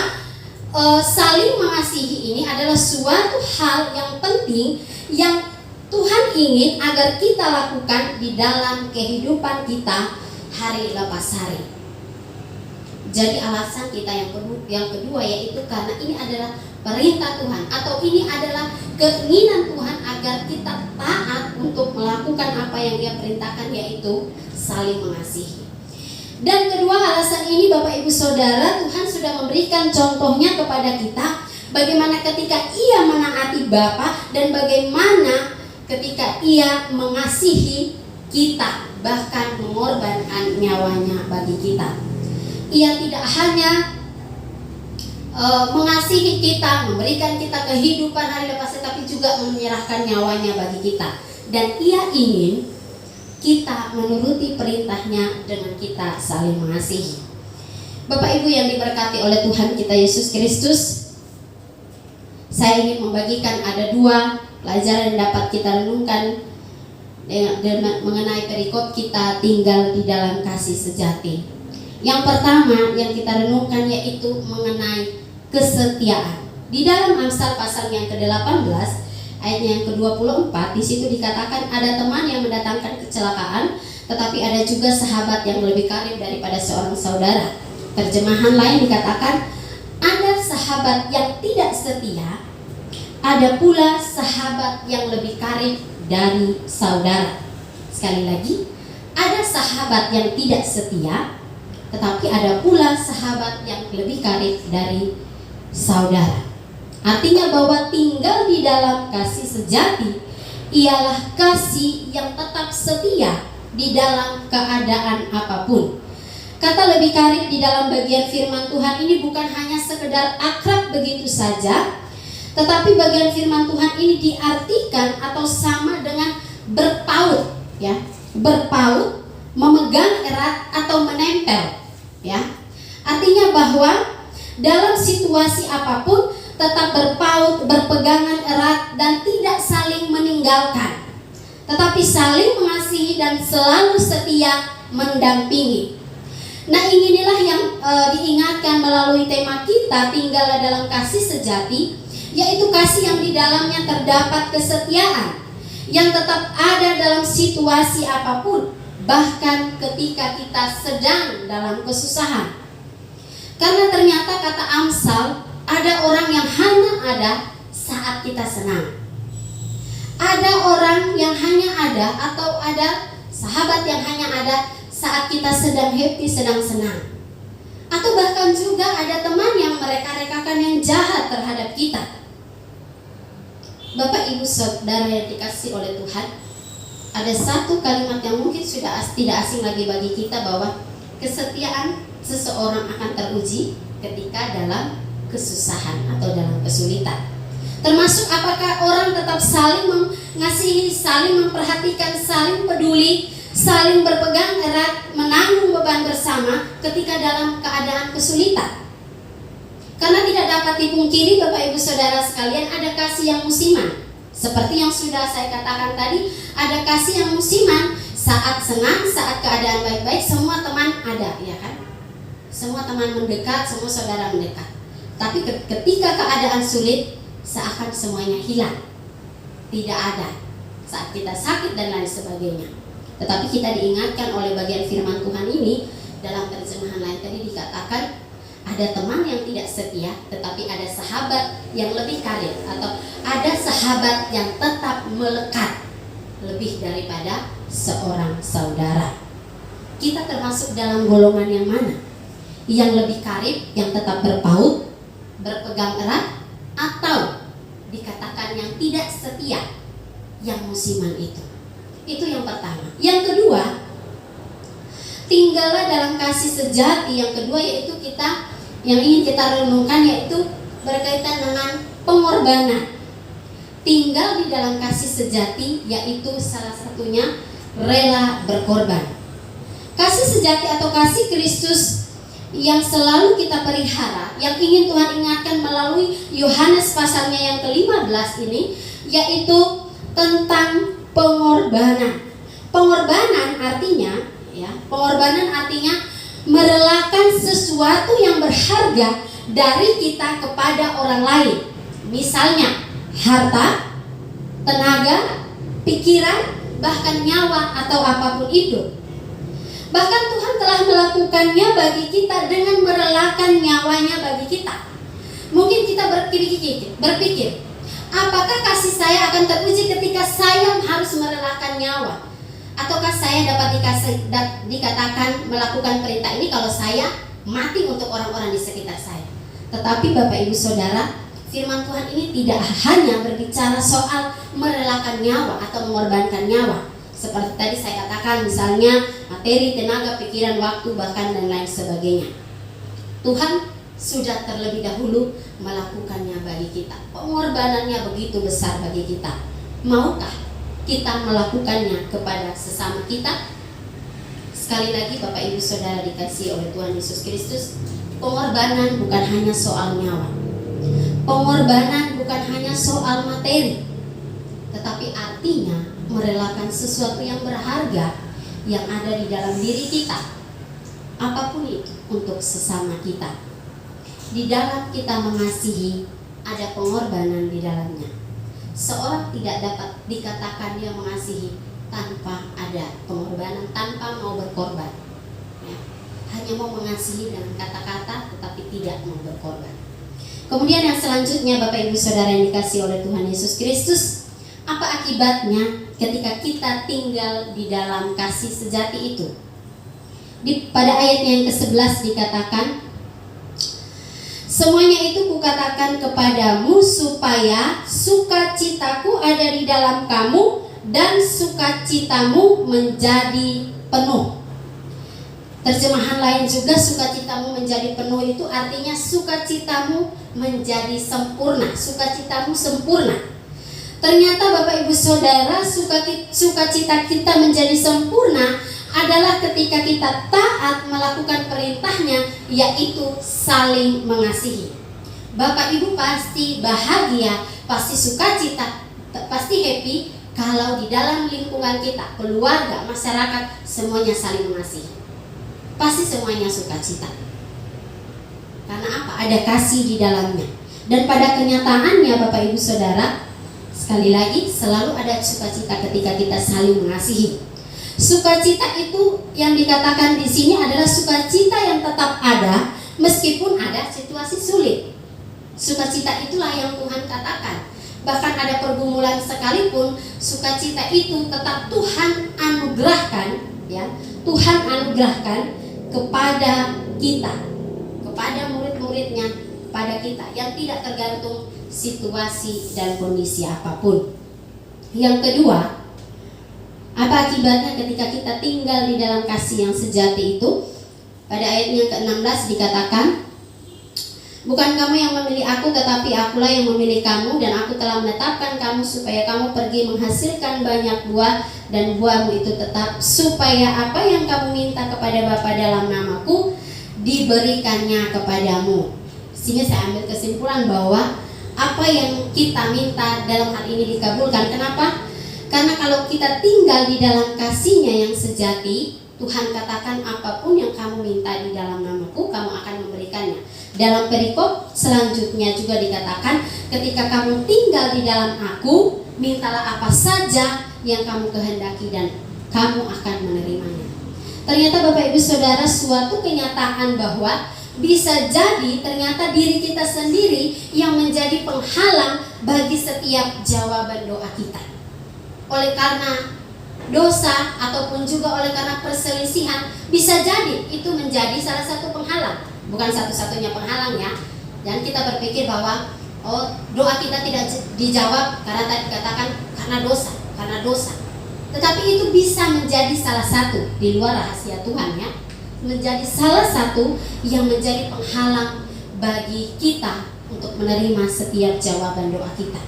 saling mengasihi ini adalah suatu hal yang penting yang Tuhan ingin agar kita lakukan di dalam kehidupan kita hari lepas hari. Jadi alasan kita yang kedua yaitu karena ini adalah perintah Tuhan, atau ini adalah keinginan Tuhan agar kita taat untuk melakukan apa yang Dia perintahkan, yaitu saling mengasihi. Dan kedua alasan ini Bapak Ibu Saudara, Tuhan sudah memberikan contohnya kepada kita bagaimana ketika Ia menaati Bapa dan bagaimana ketika Ia mengasihi kita, bahkan mengorbankan nyawanya bagi kita. Ia tidak hanya mengasihi kita, memberikan kita kehidupan hari lepas hari, tapi juga menyerahkan nyawanya bagi kita. Dan Ia ingin kita menuruti perintahnya dengan kita saling mengasihi. Bapak Ibu yang diberkati oleh Tuhan kita Yesus Kristus, saya ingin membagikan ada 2 pelajaran yang dapat kita renungkan mengenai perikop kita tinggal di dalam kasih sejati. Yang pertama yang kita renungkan yaitu mengenai kesetiaan. Di dalam Amsal pasal yang ke-18 ayat yang ke-24, di situ dikatakan ada teman yang mendatangkan kecelakaan, tetapi ada juga sahabat yang lebih karib daripada seorang saudara. Terjemahan lain dikatakan ada sahabat yang tidak setia, ada pula sahabat yang lebih karib dari saudara. Sekali lagi, ada sahabat yang tidak setia, tetapi ada pula sahabat yang lebih karib dari saudara. Artinya bahwa tinggal di dalam kasih sejati ialah kasih yang tetap setia di dalam keadaan apapun. Kata lebih karib di dalam bagian firman Tuhan ini bukan hanya sekedar akrab begitu saja, tetapi bagian firman Tuhan ini diartikan atau sama dengan berpaut, ya, berpaut, memegang erat atau menempel, ya. Artinya bahwa dalam situasi apapun tetap berpaut, berpegangan erat dan tidak saling meninggalkan, tetapi saling mengasihi dan selalu setia mendampingi. Nah, inilah yang diingatkan melalui tema kita tinggallah dalam kasih sejati, yaitu kasih yang di dalamnya terdapat kesetiaan yang tetap ada dalam situasi apapun, bahkan ketika kita sedang dalam kesusahan. Karena ternyata kata Amsal, ada orang yang hanya ada saat kita senang. Ada orang yang hanya ada, atau ada sahabat yang hanya ada saat kita sedang happy, sedang senang. Atau bahkan juga ada teman yang mereka-rekakan yang jahat terhadap kita. Bapak Ibu Saudara yang dikasih oleh Tuhan, ada satu kalimat yang mungkin sudah tidak asing lagi bagi kita, bahwa kesetiaan seseorang akan teruji ketika dalam kesusahan atau dalam kesulitan. Termasuk apakah orang tetap saling mengasihi, saling memperhatikan, saling peduli, saling berpegang erat, menanggung beban bersama ketika dalam keadaan kesulitan. Karena tidak dapat dipungkiri Bapak Ibu Saudara sekalian, ada kasih yang musiman. Seperti yang sudah saya katakan tadi, ada kasih yang musiman. Saat senang, saat keadaan baik-baik, semua teman ada, ya kan? Semua teman mendekat, semua saudara mendekat. Tapi ketika keadaan sulit, seakan semuanya hilang, tidak ada. Saat kita sakit dan lain sebagainya. Tetapi kita diingatkan oleh bagian firman Tuhan ini Dalam terjemahan lain tadi dikatakan ada teman yang tidak setia, tetapi ada sahabat yang lebih karib, atau ada sahabat yang tetap melekat lebih daripada seorang saudara. Kita termasuk dalam golongan yang mana? Yang lebih karib, yang tetap berpaut, berpegang erat, atau dikatakan yang tidak setia, yang musiman itu? Itu yang pertama. Yang kedua, tinggallah dalam kasih sejati. Yang kedua yaitu yang ingin kita renungkan, yaitu berkaitan dengan pengorbanan. Tinggal di dalam kasih sejati, yaitu salah satunya rela berkorban. Kasih sejati atau kasih Kristus yang selalu kita pelihara, yang ingin Tuhan ingatkan melalui Yohanes pasalnya yang ke-15 ini, yaitu tentang pengorbanan. Pengorbanan artinya merelakan sesuatu yang berharga dari kita kepada orang lain. Misalnya harta, tenaga, pikiran, bahkan nyawa atau apapun itu. Bahkan Tuhan telah melakukannya bagi kita dengan merelakan nyawanya bagi kita. Mungkin kita berpikir, apakah kasih saya akan teruji ketika saya harus merelakan nyawa? Ataukah saya dapat dikatakan melakukan perintah ini kalau saya mati untuk orang-orang di sekitar saya? Tetapi Bapak Ibu Saudara, firman Tuhan ini tidak hanya berbicara soal merelakan nyawa atau mengorbankan nyawa. Seperti tadi saya katakan, misalnya materi, tenaga, pikiran, waktu, bahkan dan lain sebagainya. Tuhan sudah terlebih dahulu melakukannya bagi kita. Pengorbanannya begitu besar bagi kita. Maukah kita melakukannya kepada sesama kita? Sekali lagi Bapak Ibu Saudara dikasihi oleh Tuhan Yesus Kristus, pengorbanan bukan hanya soal nyawa. Pengorbanan bukan hanya soal materi, tetapi artinya merelakan sesuatu yang berharga yang ada di dalam diri kita, apapun itu, untuk sesama kita. Di dalam kita mengasihi ada pengorbanan di dalamnya. Seorang tidak dapat dikatakan dia mengasihi tanpa ada pengorbanan, tanpa mau berkorban. Ya. Hanya mau mengasihi dengan kata-kata tetapi tidak mau berkorban. Kemudian yang selanjutnya Bapak Ibu Saudara yang dikasihi oleh Tuhan Yesus Kristus, apa akibatnya ketika kita tinggal di dalam kasih sejati itu? Pada ayatnya yang ke-11 dikatakan, semuanya itu kukatakan kepadamu supaya sukacitaku ada di dalam kamu dan sukacitamu menjadi penuh. Terjemahan lain juga, sukacitamu menjadi penuh itu artinya sukacitamu menjadi sempurna, sukacitamu sempurna. Ternyata Bapak Ibu Saudara, sukacita kita menjadi sempurna adalah ketika kita taat melakukan perintahnya, yaitu saling mengasihi. Bapak Ibu pasti bahagia, pasti sukacita, pasti happy kalau di dalam lingkungan kita, keluarga, masyarakat, semuanya saling mengasihi. Pasti semuanya sukacita. Karena apa? Ada kasih di dalamnya. Dan pada kenyataannya Bapak Ibu Saudara, sekali lagi selalu ada sukacita ketika kita saling mengasihi. Sukacita itu yang dikatakan di sini adalah sukacita yang tetap ada meskipun ada situasi sulit. Sukacita itulah yang Tuhan katakan. Bahkan ada pergumulan sekalipun, sukacita itu tetap Tuhan anugerahkan, ya. Tuhan anugerahkan kepada kita, kepada murid-muridnya, kepada kita yang tidak tergantung situasi dan kondisi apapun. Yang kedua, apa akibatnya ketika kita tinggal di dalam kasih yang sejati itu? Pada ayatnya ke-16 dikatakan, bukan kamu yang memilih aku, tetapi akulah yang memilih kamu, dan aku telah menetapkan kamu supaya kamu pergi menghasilkan banyak buah, dan buahmu itu tetap, supaya apa yang kamu minta kepada Bapa dalam namaku diberikannya kepadamu. Sini saya ambil kesimpulan bahwa apa yang kita minta dalam hal ini dikabulkan. Kenapa? Karena kalau kita tinggal di dalam kasih-Nya yang sejati, Tuhan katakan apapun yang kamu minta di dalam namaku, kamu akan memberikannya. Dalam perikop selanjutnya juga dikatakan, ketika kamu tinggal di dalam aku, mintalah apa saja yang kamu kehendaki dan kamu akan menerimanya. Ternyata Bapak Ibu Saudara, suatu kenyataan bahwa bisa jadi ternyata diri kita sendiri yang menjadi penghalang bagi setiap jawaban doa kita. Oleh karena dosa ataupun juga oleh karena perselisihan, bisa jadi itu menjadi salah satu penghalang. Bukan satu-satunya penghalang ya. Dan kita berpikir bahwa doa kita tidak dijawab karena tadi dikatakan karena dosa. Tetapi itu bisa menjadi salah satu di luar rahasia Tuhan ya, menjadi salah satu yang menjadi penghalang bagi kita untuk menerima setiap jawaban doa kita.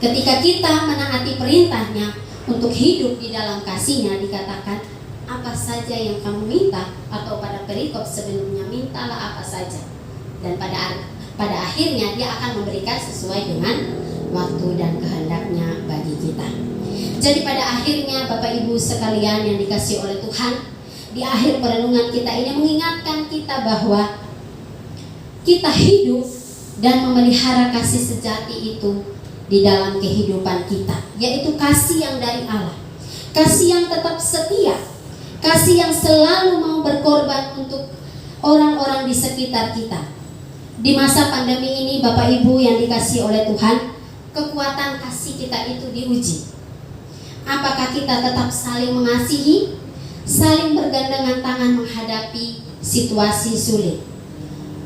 Ketika kita menaati perintahnya untuk hidup di dalam kasih-Nya, dikatakan apa saja yang kamu minta, atau pada perikop sebelumnya mintalah apa saja, dan pada akhirnya Dia akan memberikan sesuai dengan waktu dan kehendaknya bagi kita. Jadi pada akhirnya Bapak Ibu sekalian yang dikasihi oleh Tuhan, di akhir perenungan kita ini mengingatkan kita bahwa kita hidup dan memelihara kasih sejati itu di dalam kehidupan kita, yaitu kasih yang dari Allah, kasih yang tetap setia, kasih yang selalu mau berkorban untuk orang-orang di sekitar kita. Di masa pandemi ini Bapak Ibu yang dikasihi oleh Tuhan, kekuatan kasih kita itu diuji. Apakah kita tetap saling mengasihi, saling bergandengan tangan menghadapi situasi sulit?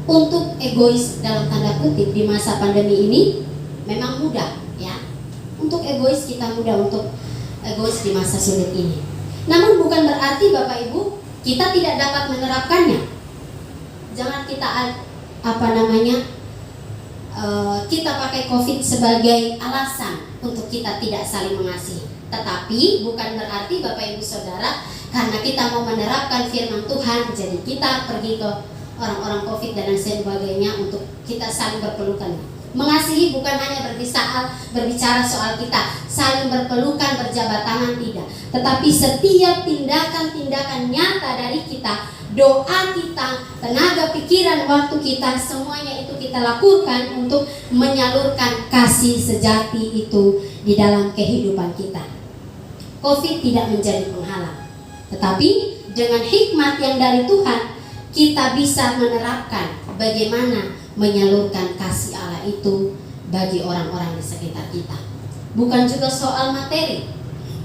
Untuk egois dalam tanda kutip di masa pandemi ini memang mudah ya. Untuk egois kita mudah untuk egois di masa sulit ini. Namun bukan berarti Bapak Ibu kita tidak dapat menerapkannya. Jangan kita kita pakai COVID sebagai alasan untuk kita tidak saling mengasihi. Tetapi bukan berarti Bapak Ibu Saudara, karena kita mau menerapkan firman Tuhan, jadi kita pergi ke orang-orang COVID dan sebagainya untuk kita saling berpelukan. Mengasihi bukan hanya berbicara soal kita saling berpelukan, berjabat tangan, tidak. Tetapi setiap tindakan-tindakan nyata dari kita, doa kita, tenaga pikiran, waktu kita, semuanya itu kita lakukan untuk menyalurkan kasih sejati itu di dalam kehidupan kita. COVID tidak menjadi penghalang, tetapi dengan hikmat yang dari Tuhan, kita bisa menerapkan bagaimana menyalurkan kasih Allah itu bagi orang-orang di sekitar kita. Bukan juga soal materi,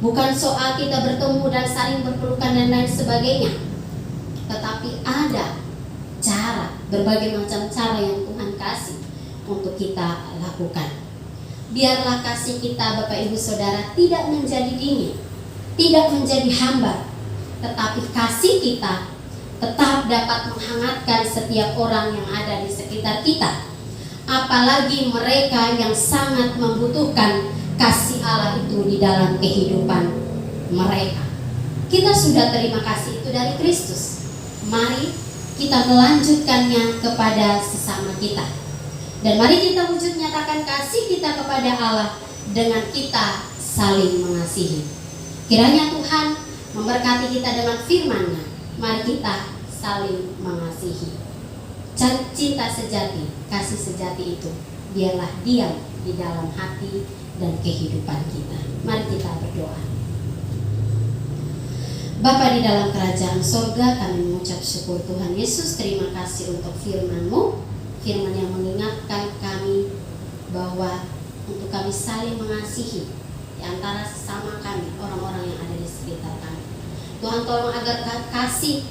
bukan soal kita bertemu dan saling berpelukan dan lain sebagainya, tetapi ada cara, berbagai macam cara yang Tuhan kasih untuk kita lakukan. Biarlah kasih kita Bapak Ibu Saudara tidak menjadi dingin, tidak menjadi hambar, tetapi kasih kita tetap dapat menghangatkan setiap orang yang ada di sekitar kita, apalagi mereka yang sangat membutuhkan kasih Allah itu di dalam kehidupan mereka. Kita sudah terima kasih itu dari Kristus. Mari kita melanjutkannya kepada sesama kita, dan mari kita wujud nyatakan kasih kita kepada Allah dengan kita saling mengasihi. Kiranya Tuhan memberkati kita dengan firman-Nya. Mari kita saling mengasihi. Cinta sejati, kasih sejati itu biarlah diam di dalam hati dan kehidupan kita. Mari kita berdoa. Bapa di dalam kerajaan sorga, kami mengucap syukur Tuhan Yesus. Terima kasih untuk firman-Mu, firman yang mengingatkan kami bahwa untuk kami saling mengasihi di antara sesama kami, orang-orang yang ada di sekitar kami. Tuhan tolong agar kasih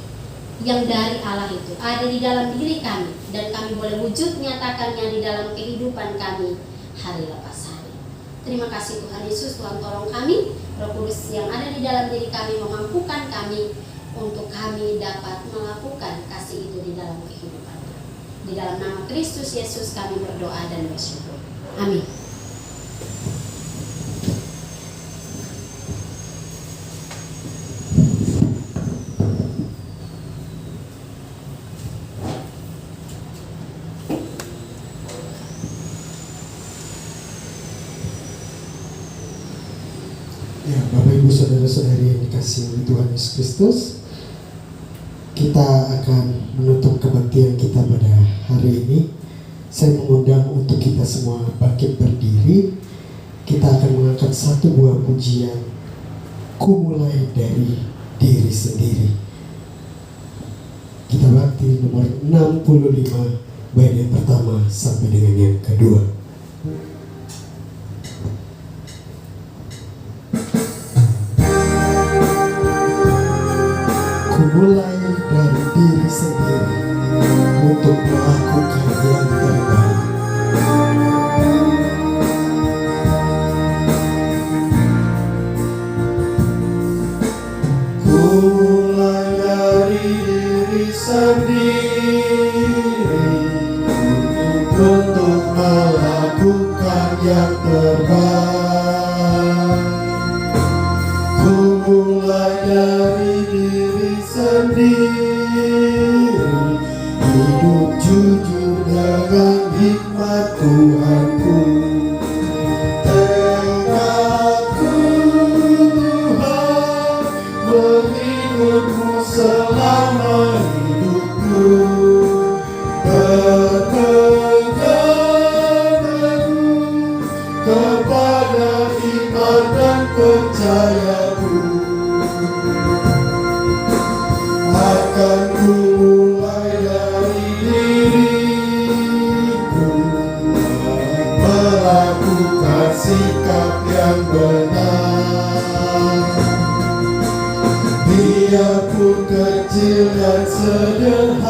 yang dari Allah itu ada di dalam diri kami, dan kami boleh wujud nyatakannya di dalam kehidupan kami hari lepas hari. Terima kasih Tuhan Yesus. Tuhan tolong kami, Roh Kudus yang ada di dalam diri kami memampukan kami untuk kami dapat melakukan kasih itu di dalam kehidupan kami. Di dalam nama Kristus Yesus kami berdoa dan bersyukur. Amin. Ya, Bapak Ibu Saudara-saudari yang dikasihi oleh Tuhan Yesus Kristus, kita akan menutup kebaktian kita pada hari ini. Saya mengundang untuk kita semua bangkit berdiri. Kita akan mengangkat satu buah pujian, Ku mulai dari diri sendiri. Kita bakti nomor 65 bait yang pertama sampai dengan yang kedua. Mulai dari diri sendiri untuk melakukan yang terbaik. Mulai dari diri sendiri Untuk melakukan yang terbaik. Ku mulai dari diri sendiri, hidup jujur dengan hikmat Tuhanku. Tekadku Tuhan, mengikutmu selama hidupku. Berpegang teguh kepada iman dan percayaku. Akan ku mulai dari diriku, melakukan sikap yang benar. Biarpun kecil dan sederhana,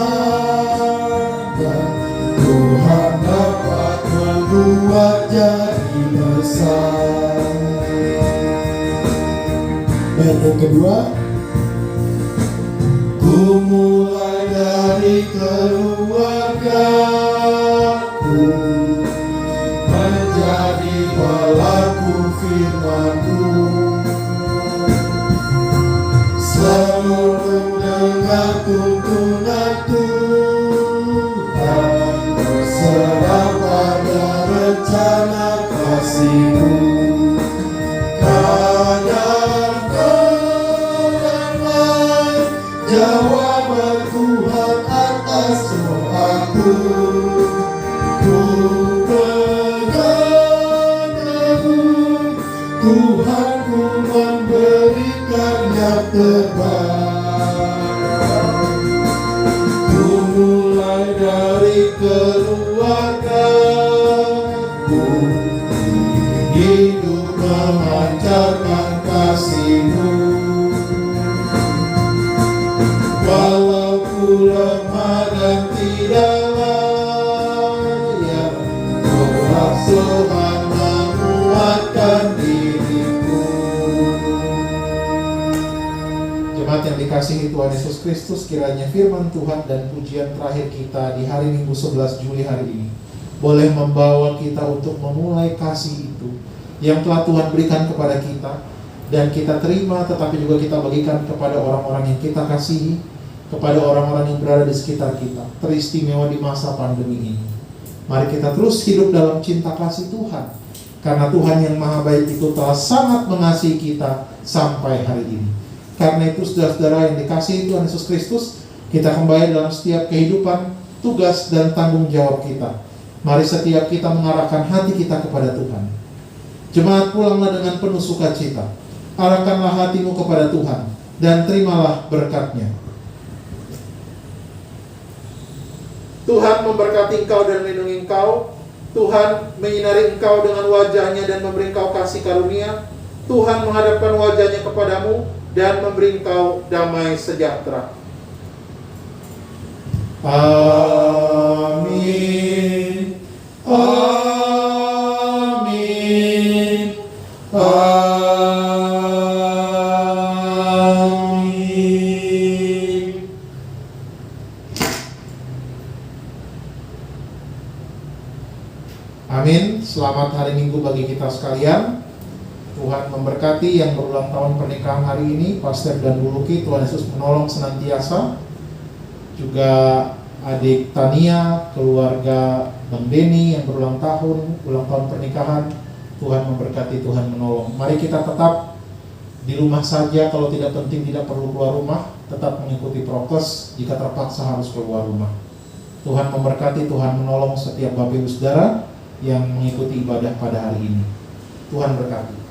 Tuhan dapat membuat jadi besar. Dan yang kedua, ku mulai dari keluargaku, menjadi pelaku firman-Mu. Selalu mendengar tuntunan Tuhan, berserah pada rencana kasih-Mu. Kadang damai jawaban Tuhan atas doaku. Ku pegang teguh, Tuhanku memberikan yang terbaik. Ku mulai dari keluargaku, hidup memancarkan kasih-Mu. Walau ku lemah dan tidak layak, Tuhan menguatkan diriku. Jemaat yang dikasihi Tuhan Yesus Kristus, kiranya firman Tuhan dan pujian terakhir kita di hari Minggu 11 Juli hari ini boleh membawa kita untuk memulai kasih itu yang telah Tuhan berikan kepada kita, dan kita terima tetapi juga kita bagikan kepada orang-orang yang kita kasihi, kepada orang-orang yang berada di sekitar kita, teristimewa di masa pandemi ini. Mari kita terus hidup dalam cinta kasih Tuhan, karena Tuhan yang Maha Baik itu telah sangat mengasihi kita sampai hari ini. Karena itu saudara-saudara yang dikasihi Tuhan Yesus Kristus, kita kembali dalam setiap kehidupan, tugas dan tanggung jawab kita. Mari setiap kita mengarahkan hati kita kepada Tuhan. Jemaat, pulanglah dengan penuh sukacita, arahkanlah hatimu kepada Tuhan, dan terimalah berkat-Nya. Tuhan memberkati engkau dan melindungi engkau. Tuhan menyinari engkau dengan wajah-Nya dan memberi engkau kasih karunia. Tuhan menghadapkan wajah-Nya kepadamu dan memberi engkau damai sejahtera. Amin. Amin. Amin. Amin. Selamat hari Minggu bagi kita sekalian. Tuhan memberkati yang berulang tahun pernikahan hari ini, Pastor dan Bu Luki. Tuhan Yesus menolong senantiasa. Juga adik Tania, keluarga Bang Denny yang berulang tahun, ulang tahun pernikahan. Tuhan memberkati, Tuhan menolong. Mari kita tetap di rumah saja, kalau tidak penting tidak perlu keluar rumah. Tetap mengikuti prokes, jika terpaksa harus keluar rumah. Tuhan memberkati, Tuhan menolong setiap Bapak Ibu Saudara yang mengikuti ibadah pada hari ini. Tuhan berkati.